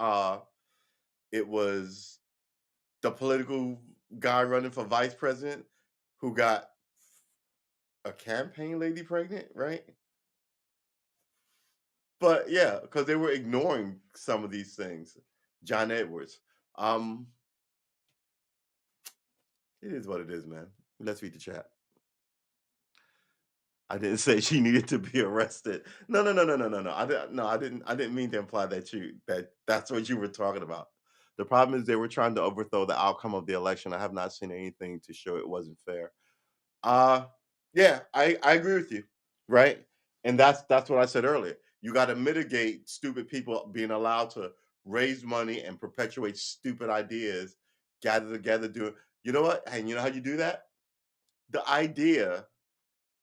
it was the political guy running for vice president who got a campaign lady pregnant, right? But yeah, because they were ignoring some of these things. John Edwards. Um, it is what it is, man. Let's read the chat. I didn't say she needed to be arrested. No, no, no, no, no, no, no. I didn't. No, I didn't. I didn't mean to imply that's what you were talking about. The problem is they were trying to overthrow the outcome of the election. I have not seen anything to show it wasn't fair. Uh yeah, I agree with you, right? And that's what I said earlier. You got to mitigate stupid people being allowed to raise money and perpetuate stupid ideas gather together, do it. You know what? And you know how you do that? The idea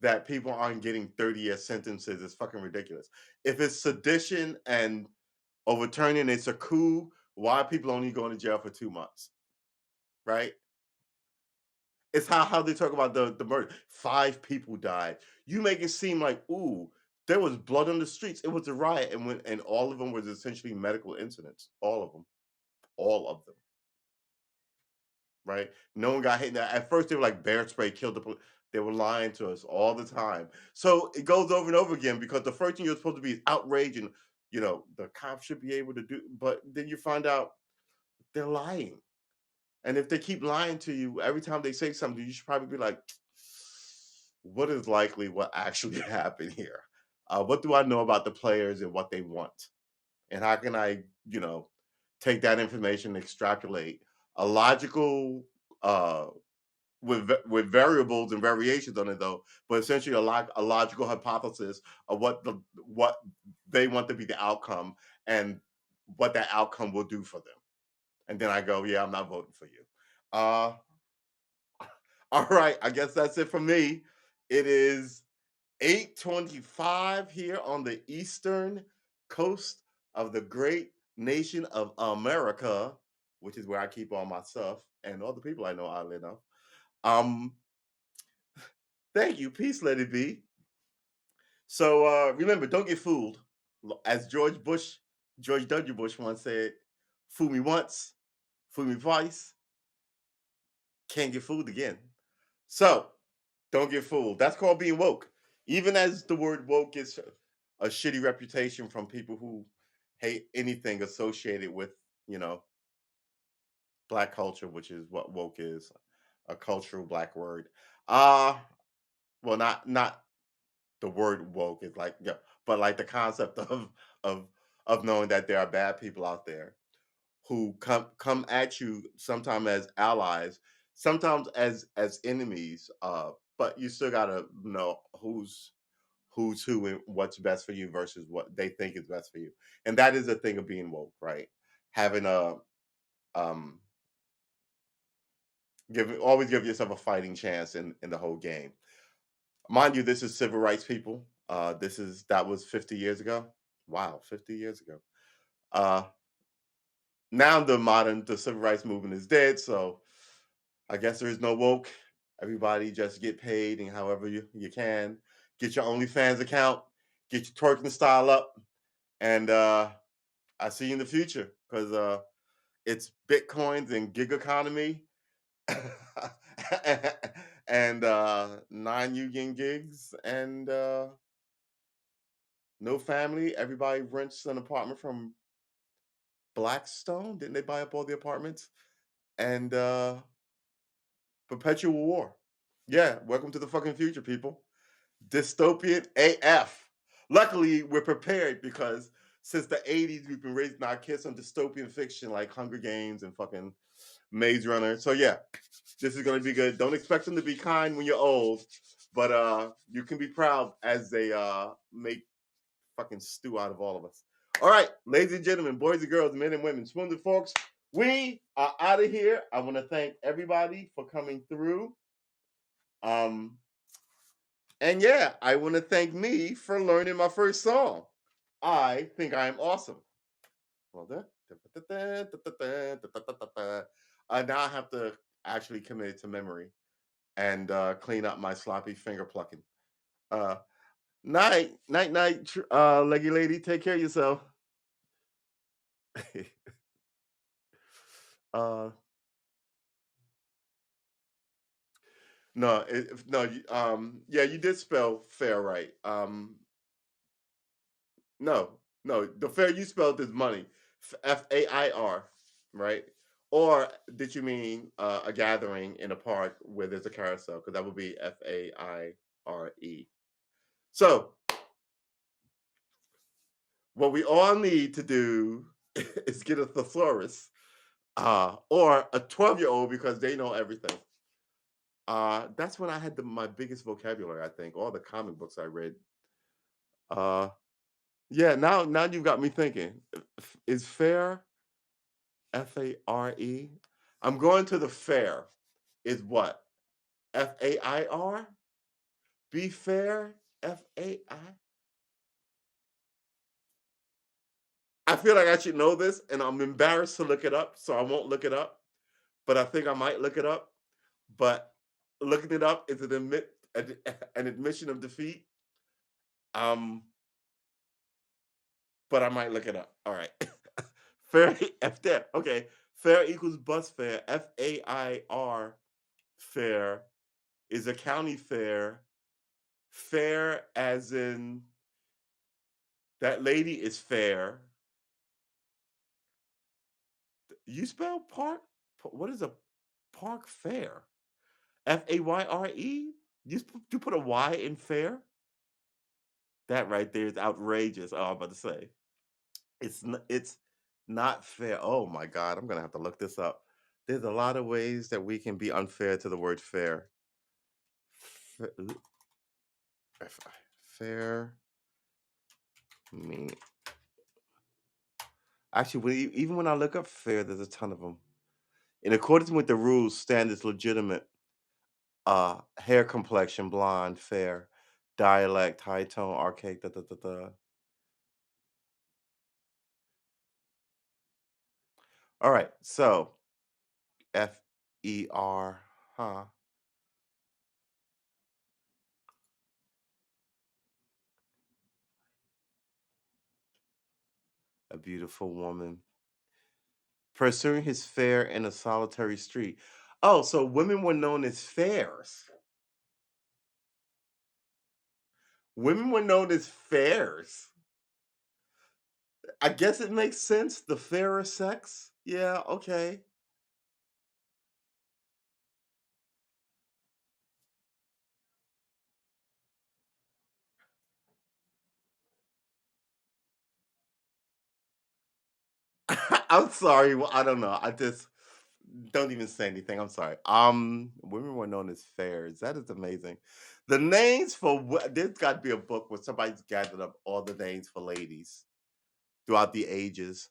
that people aren't getting 30-year sentences is fucking ridiculous. If it's sedition and overturning, it's a coup. Why are people only going to jail for 2 months? Right? It's how they talk about the murder. 5 people died. You make it seem like, ooh, there was blood on the streets. It was a riot, and all of them was essentially medical incidents. All of them, right? No one got hit. Now, at first, they were like bear spray killed the. They were lying to us all the time. So it goes over and over again because the first thing you're supposed to be is outrage and the cops should be able to do. But then you find out they're lying. And if they keep lying to you every time they say something, you should probably be like, what is likely what actually happened here? What do I know about the players and what they want? And how can I, take that information, extrapolate a logical, with variables and variations on it though, but essentially a logical hypothesis of what they want to be the outcome and what that outcome will do for them. And then I go, yeah, I'm not voting for you. Uh, all right, I guess that's it for me. It is 8:25 here on the eastern coast of the great nation of America, which is where I keep all my stuff and all the people I know, oddly enough. Um, Thank you. Peace, let it be. So remember, don't get fooled. As George W. Bush once said, fool me once, fool me twice, can't get fooled again. So don't get fooled. That's called being woke. Even as the word woke gets a shitty reputation from people who hate anything associated with, you know, black culture, which is what woke is, a cultural black word. Uh well, not the word woke is like, yeah, but like the concept of of knowing that there are bad people out there who come at you sometimes as allies, sometimes as enemies. But you still gotta know who's who and what's best for you versus what they think is best for you. And that is the thing of being woke, right? Having a um give yourself a fighting chance in the whole game. Mind you, this is civil rights people. That was 50 years ago. Wow, 50 years ago. Uh Now the civil rights movement is dead, so I guess there is no woke. Everybody just get paid and however you can. Get your OnlyFans account, get your twerking style up, and I see you in the future because it's bitcoins and gig economy and non-union gigs and no family. Everybody rents an apartment from Blackstone. Didn't they buy up all the apartments? And perpetual war. Yeah, welcome to the fucking future, people. Dystopian AF. Luckily, we're prepared because since the 80s, we've been raising our kids on dystopian fiction like Hunger Games and fucking Maze Runner. So yeah, this is gonna be good. Don't expect them to be kind when you're old, but you can be proud as they make fucking stew out of all of us. All right, ladies and gentlemen, boys and girls, men and women, spoons and forks, we are out of here. I want to thank everybody for coming through. Um, and yeah, I want to thank me for learning my first song. I think I am awesome. Well, now I have to actually commit it to memory and clean up my sloppy finger plucking. Uh, night, leggy lady. Take care of yourself. uh, no, no, yeah, you did spell fair right. No, no, the fair you spelled is money, FAIR, right? Or did you mean a gathering in a park where there's a carousel? Because that would be FAIRE. So what we all need to do is get a thesaurus or a 12-year-old because they know everything. That's when I had my biggest vocabulary, I think. All the comic books I read. Uh, yeah, now you've got me thinking. Is fair FARE? I'm going to the fair. Is what? Fair? Be fair? Fai? I feel like I should know this, and I'm embarrassed to look it up, so I won't look it up. But I think I might look it up. But looking it up is an admission of defeat. Um, but I might look it up. All right. Fair F there. Okay. Fair equals bus fare. FAIR fair is a county fair. Fair as in that lady is fair. You spell park? What is a park fair? Fayre? You put a Y in fair? That right there is outrageous. Oh, I'm about to say. It's not fair. Oh my God, I'm gonna have to look this up. There's a lot of ways that we can be unfair to the word fair. Ooh, fair mean actually even when I look up fair, there's a ton of them. In accordance with the rules, standards legitimate. Hair complexion, blonde, fair, dialect, high tone, archaic, da da da da. All right, so FER, huh? A beautiful woman pursuing his fare in a solitary street. Oh, so women were known as fairs. Women were known as fairs. I guess it makes sense. The fairer sex. Yeah, okay. I'm sorry. Well, I don't know. I just don't even say anything. I'm sorry. Women were known as fairs. That is amazing. The names for there's got to be a book where somebody's gathered up all the names for ladies throughout the ages.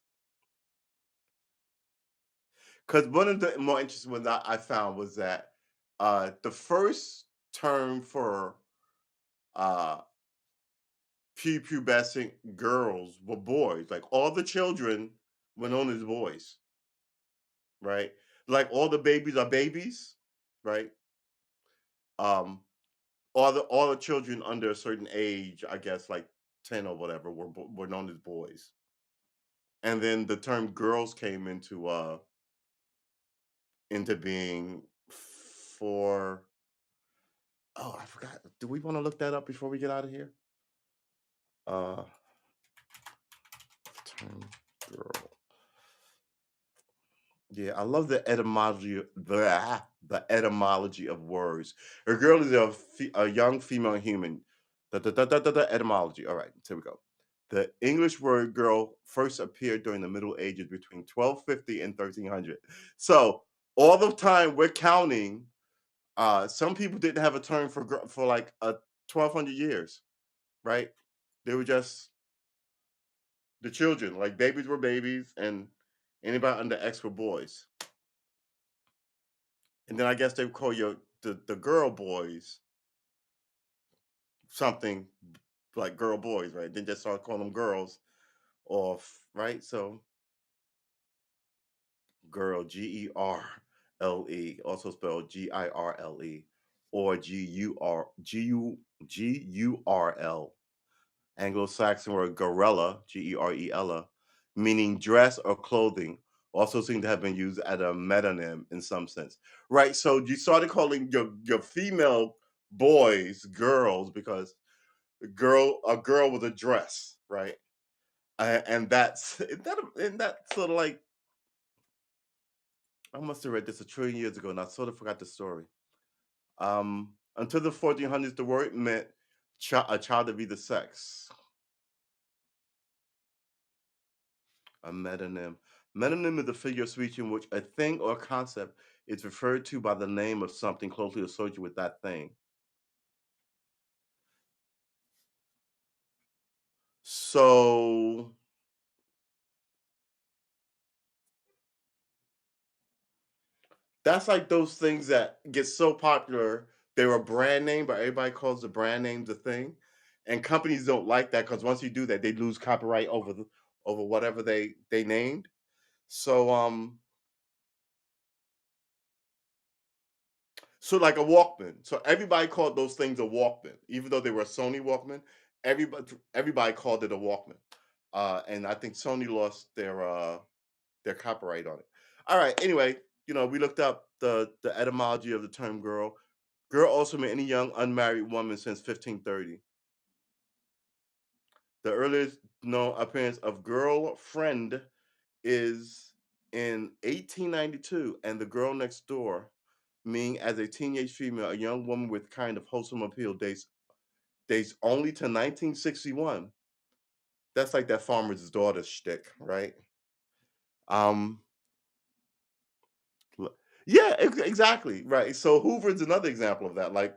Because one of the more interesting ones I found was that the first term for uh, prepubescent girls were boys. Like all the children were known as boys, right? Like all the babies are babies, right? Um, all the children under a certain age, I guess like 10 or whatever, were known as boys. And then the term girls came into being for oh, I forgot. Do we want to look that up before we get out of here? Uh term girl. Yeah, I love the etymology of words. A girl is a young female human. Etymology. All right, here we go. The English word girl first appeared during the Middle Ages between 1250 and 1300. So all the time we're counting, some people didn't have a term for for like 1200 years, right? They were just the children, like babies were babies, and anybody under X were boys. And then I guess they would call the girl boys something like girl boys, right? Then just start calling them girls off, right? So girl, GERLE, also spelled GIRLE, or GURL. Anglo-Saxon word garella, GERELA, meaning dress or clothing, also seem to have been used as a metonym in some sense. Right. So you started calling your female boys girls because a girl with a dress, right? And that's and that sort of like I must have read this a trillion years ago, and I sort of forgot the story. Until the 1400s, the word meant a child of either sex. A metonym. Metonym is a figure of speech in which a thing or concept is referred to by the name of something closely associated with that thing. So, That's like those things that get so popular, they're a brand name, but everybody calls the brand name the thing. And companies don't like that because once you do that, they lose copyright over whatever they named. So so like a Walkman. So everybody called those things a Walkman, even though they were a Sony Walkman. Everybody called it a Walkman. And I think Sony lost their copyright on it. All right. Anyway, we looked up the etymology of the term girl. Girl also meant any young unmarried woman since 1530. The earliest known appearance of girlfriend is in 1892, and the girl next door, meaning as a teenage female, a young woman with kind of wholesome appeal, dates only to 1961. That's like that farmer's daughter shtick, right? Um, L Yeah, exactly, right. So Hoover is another example of that, like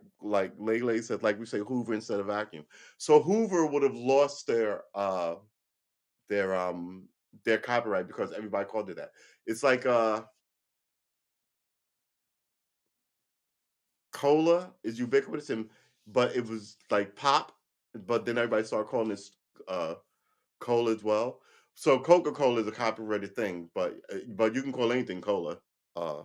Lele said, like we say Hoover instead of vacuum. So Hoover would have lost their, um their copyright because everybody called it that. It's like, cola is ubiquitous but it was like pop, but then everybody started calling this, uh, cola as well. So Coca-Cola is a copyrighted thing, but you can call anything cola. Uh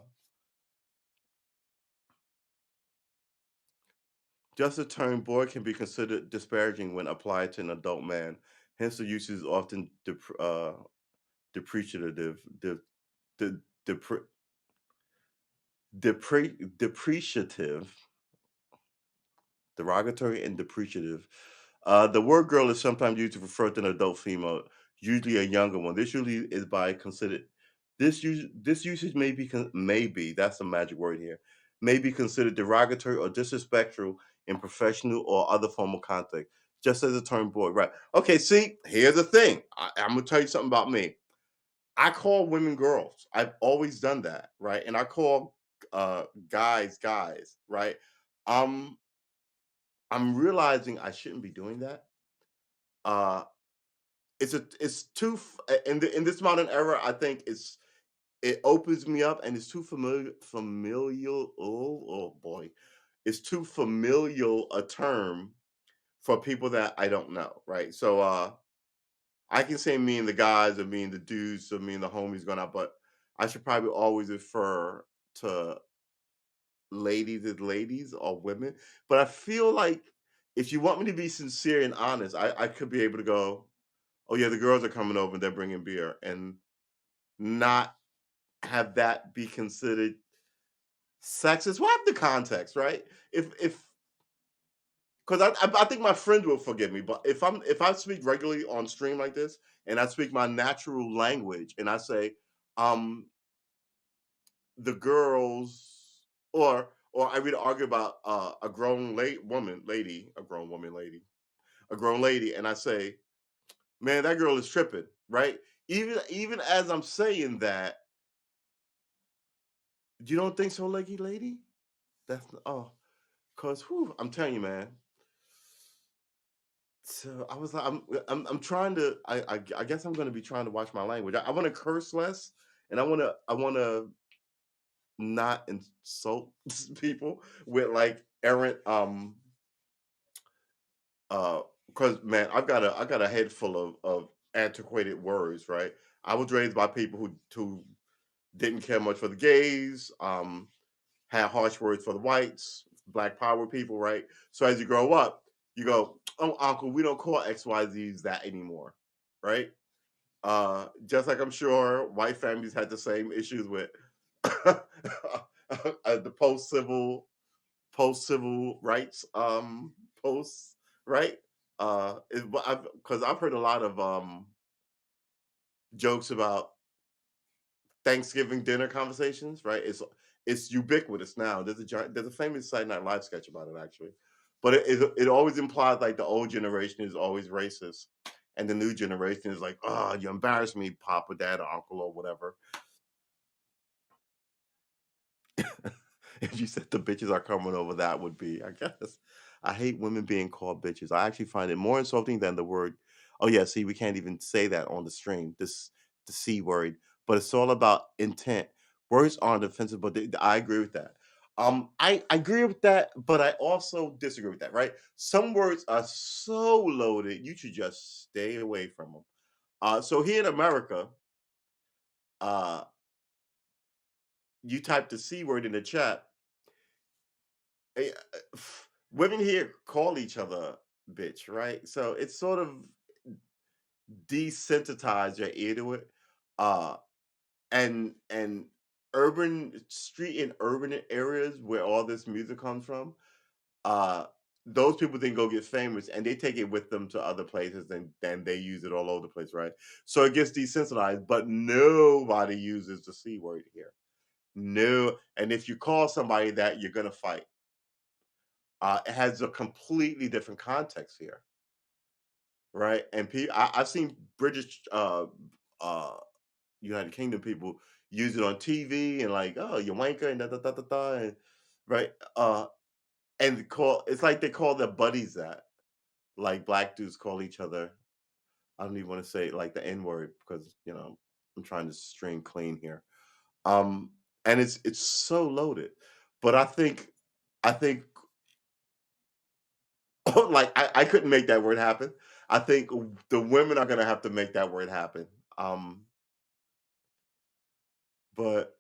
Just the term boy can be considered disparaging when applied to an adult man. Hence, the usage is often depreciative, de, depre, depreciative, derogatory, and depreciative. The word girl is sometimes used to refer to an adult female, usually a younger one. This usually is by considered. This usage may be that's the magic word here, may be considered derogatory or disrespectful in professional or other formal context, just as the term boy. Right? Okay. See, here's the thing. I'm gonna tell you something about me. I call women girls. I've always done that, right? And I call guys guys, right? Um, I'm realizing I shouldn't be doing that. Uh, it's too in this modern era. I think it opens me up, and it's too familial. Oh boy, it's too familial a term for people that I don't know, right? So I can say me and the guys, or me and the dudes, or me and the homies going out, but I should probably always refer to ladies as ladies or women. But I feel like if you want me to be sincere and honest, I could be able to go, "Oh yeah, the girls are coming over and they're bringing beer," and not have that be considered sexist. What the context, right? If because I think my friends will forgive me, but if I speak regularly on stream like this and I speak my natural language and I say, um, the girls, or I would argue about a grown lady, a grown woman lady, a grown lady, and I say, man, that girl is tripping, right? Even as I'm saying that, you don't think so, leggy lady? That's oh, cause whew, I'm telling you, man. So I was like, I'm trying to. I guess I'm going to be trying to watch my language. I want to curse less, and I want to not insult people with like errant because man, I got a head full of antiquated words, right? I was raised by people who didn't care much for the gays, had harsh words for the whites, black power people, right? So as you grow up, you go, "Oh, uncle, we don't call XYZs that anymore," right? Just like I'm sure white families had the same issues with the post civil rights posts, right? Because I've heard a lot of jokes about Thanksgiving dinner conversations, right? It's ubiquitous now. There's a famous Saturday Night Live sketch about it actually, but it always implies like the old generation is always racist, and the new generation is like, oh, you embarrass me, Papa, Dad, or Uncle, or whatever. If you said the bitches are coming over, that would be, I guess. I hate women being called bitches. I actually find it more insulting than the word. Oh yeah, see, we can't even say that on the stream. The c word, but it's all about intent. Words aren't offensive, but I agree with that. I agree with that, but I also disagree with that. Right? Some words are so loaded, you should just stay away from them. So here in America, uh, you type the c word in the chat. Women here call each other bitch, right? So it's sort of desensitize your ear to it. Uh, and urban street in urban areas where all this music comes from, uh those people then go get famous and they take it with them to other places and then they use it all over the place, right? So it gets desensitized, but nobody uses the c word here. No, and if you call somebody that, you're gonna fight. It has a completely different context here, right? And I've seen British uh United Kingdom people use it on TV and like, "Oh, you wanker," and da da da da da, and right, and call it's like they call their buddies that, like black dudes call each other. I don't even want to say like the N word because I'm trying to string clean here. Um, and it's so loaded, but I think like I couldn't make that word happen. I think the women are gonna have to make that word happen. Um, but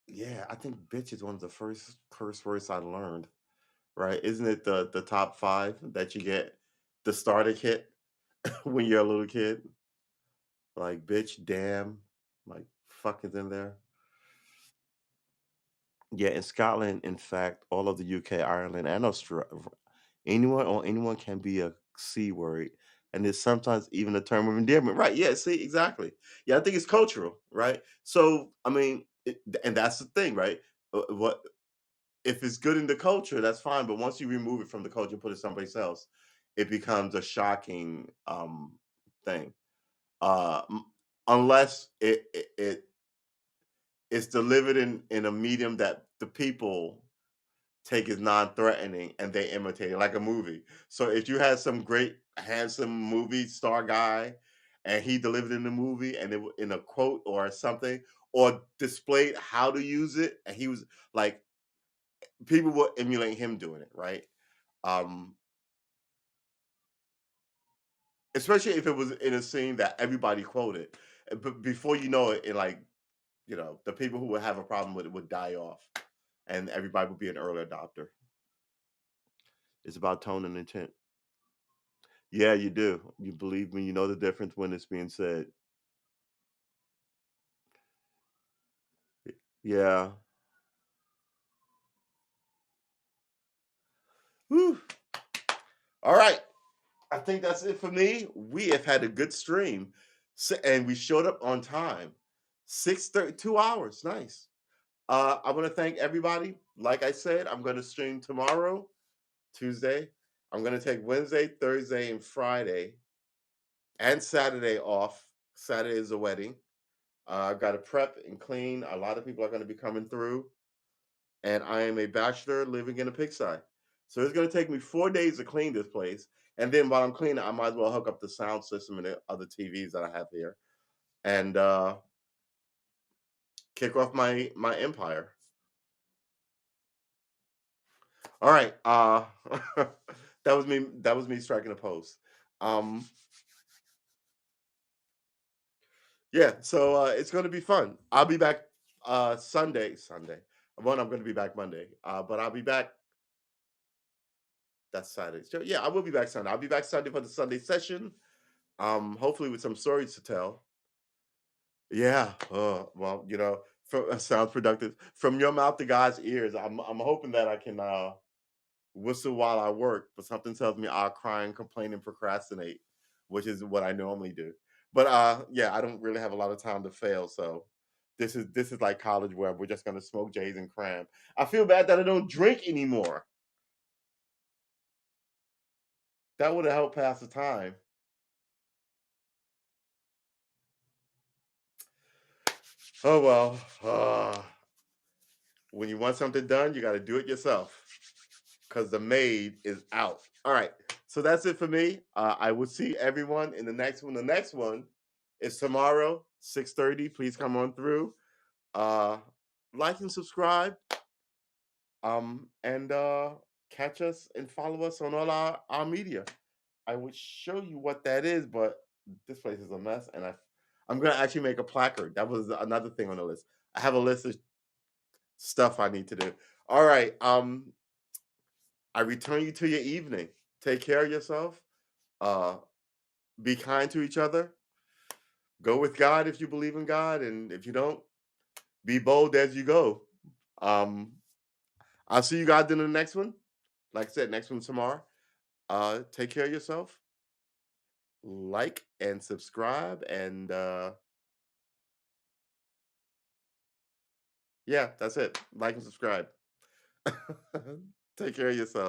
yeah, I think bitch is one of the first curse words I learned, right? Isn't it the top 5 that you get the starter kit when you're a little kid? Like bitch, damn, like fuck is in there. Yeah, in Scotland, in fact, all of the UK, Ireland, and Australia, anyone can be a C word. And there's sometimes even a term of endearment. Right. Yeah, see, exactly. Yeah, I think it's cultural, right? So, I mean, and that's the thing, right? What if it's good in the culture, that's fine. But once you remove it from the culture, put it someplace else, it becomes a shocking thing. Unless it's delivered in a medium that the people take as non-threatening and they imitate it like a movie. So if you had some great handsome movie star guy and he delivered in the movie and in a quote or something or displayed how to use it and he was like people will emulate him doing it, right? Um, especially if it was in a scene that everybody quoted. But before you know it, the people who would have a problem with it would die off and everybody would be an early adopter. It's about tone and intent. Yeah, you do. You believe me, you know the difference when it's being said. Yeah. Whew. All right. I think that's it for me. We have had a good stream. And we showed up on time. 6:30, 2 hours. Nice. I want to thank everybody. Like I said, I'm going to stream tomorrow, Tuesday. I'm going to take Wednesday, Thursday, and Friday and Saturday off. Saturday is a wedding. I've got to prep and clean. A lot of people are going to be coming through. And I am a bachelor living in a pigsty. So it's going to take me 4 days to clean this place. And then while I'm cleaning, I might as well hook up the sound system and the other TVs that I have here and kick off my empire. All right. That was me. That was me striking a pose. Um, yeah. So it's going to be fun. I'll be back Sunday. Sunday. One, I'm going to be back Monday. But I'll be back. That's Saturday. So yeah, I will be back Sunday. I'll be back Sunday for the Sunday session. Hopefully with some stories to tell. Yeah. Well, sounds productive. From your mouth to God's ears. I'm hoping that I can whistle while I work, but something tells me I'll cry and complain and procrastinate, which is what I normally do. But yeah, I don't really have a lot of time to fail. So this is like college where we're just gonna smoke J's and cram. I feel bad that I don't drink anymore. That would have helped pass the time. Oh well. When you want something done, you got to do it yourself because the maid is out. All right. So that's it for me. I will see everyone in the next one. The next one is tomorrow. 6:30. Please come on through. Uh, like and subscribe. And catch us and follow us on all our media. I would show you what that is, but this place is a mess, and I'm gonna actually make a placard. That was another thing on the list. I have a list of stuff I need to do. All right. I return you to your evening. Take care of yourself. Uh, be kind to each other. Go with God if you believe in God, and if you don't, be bold as you go. Um, I'll see you guys in the next one. Like I said, next one tomorrow. Take care of yourself. Like and subscribe, and yeah, that's it. Like and subscribe. Take care of yourself.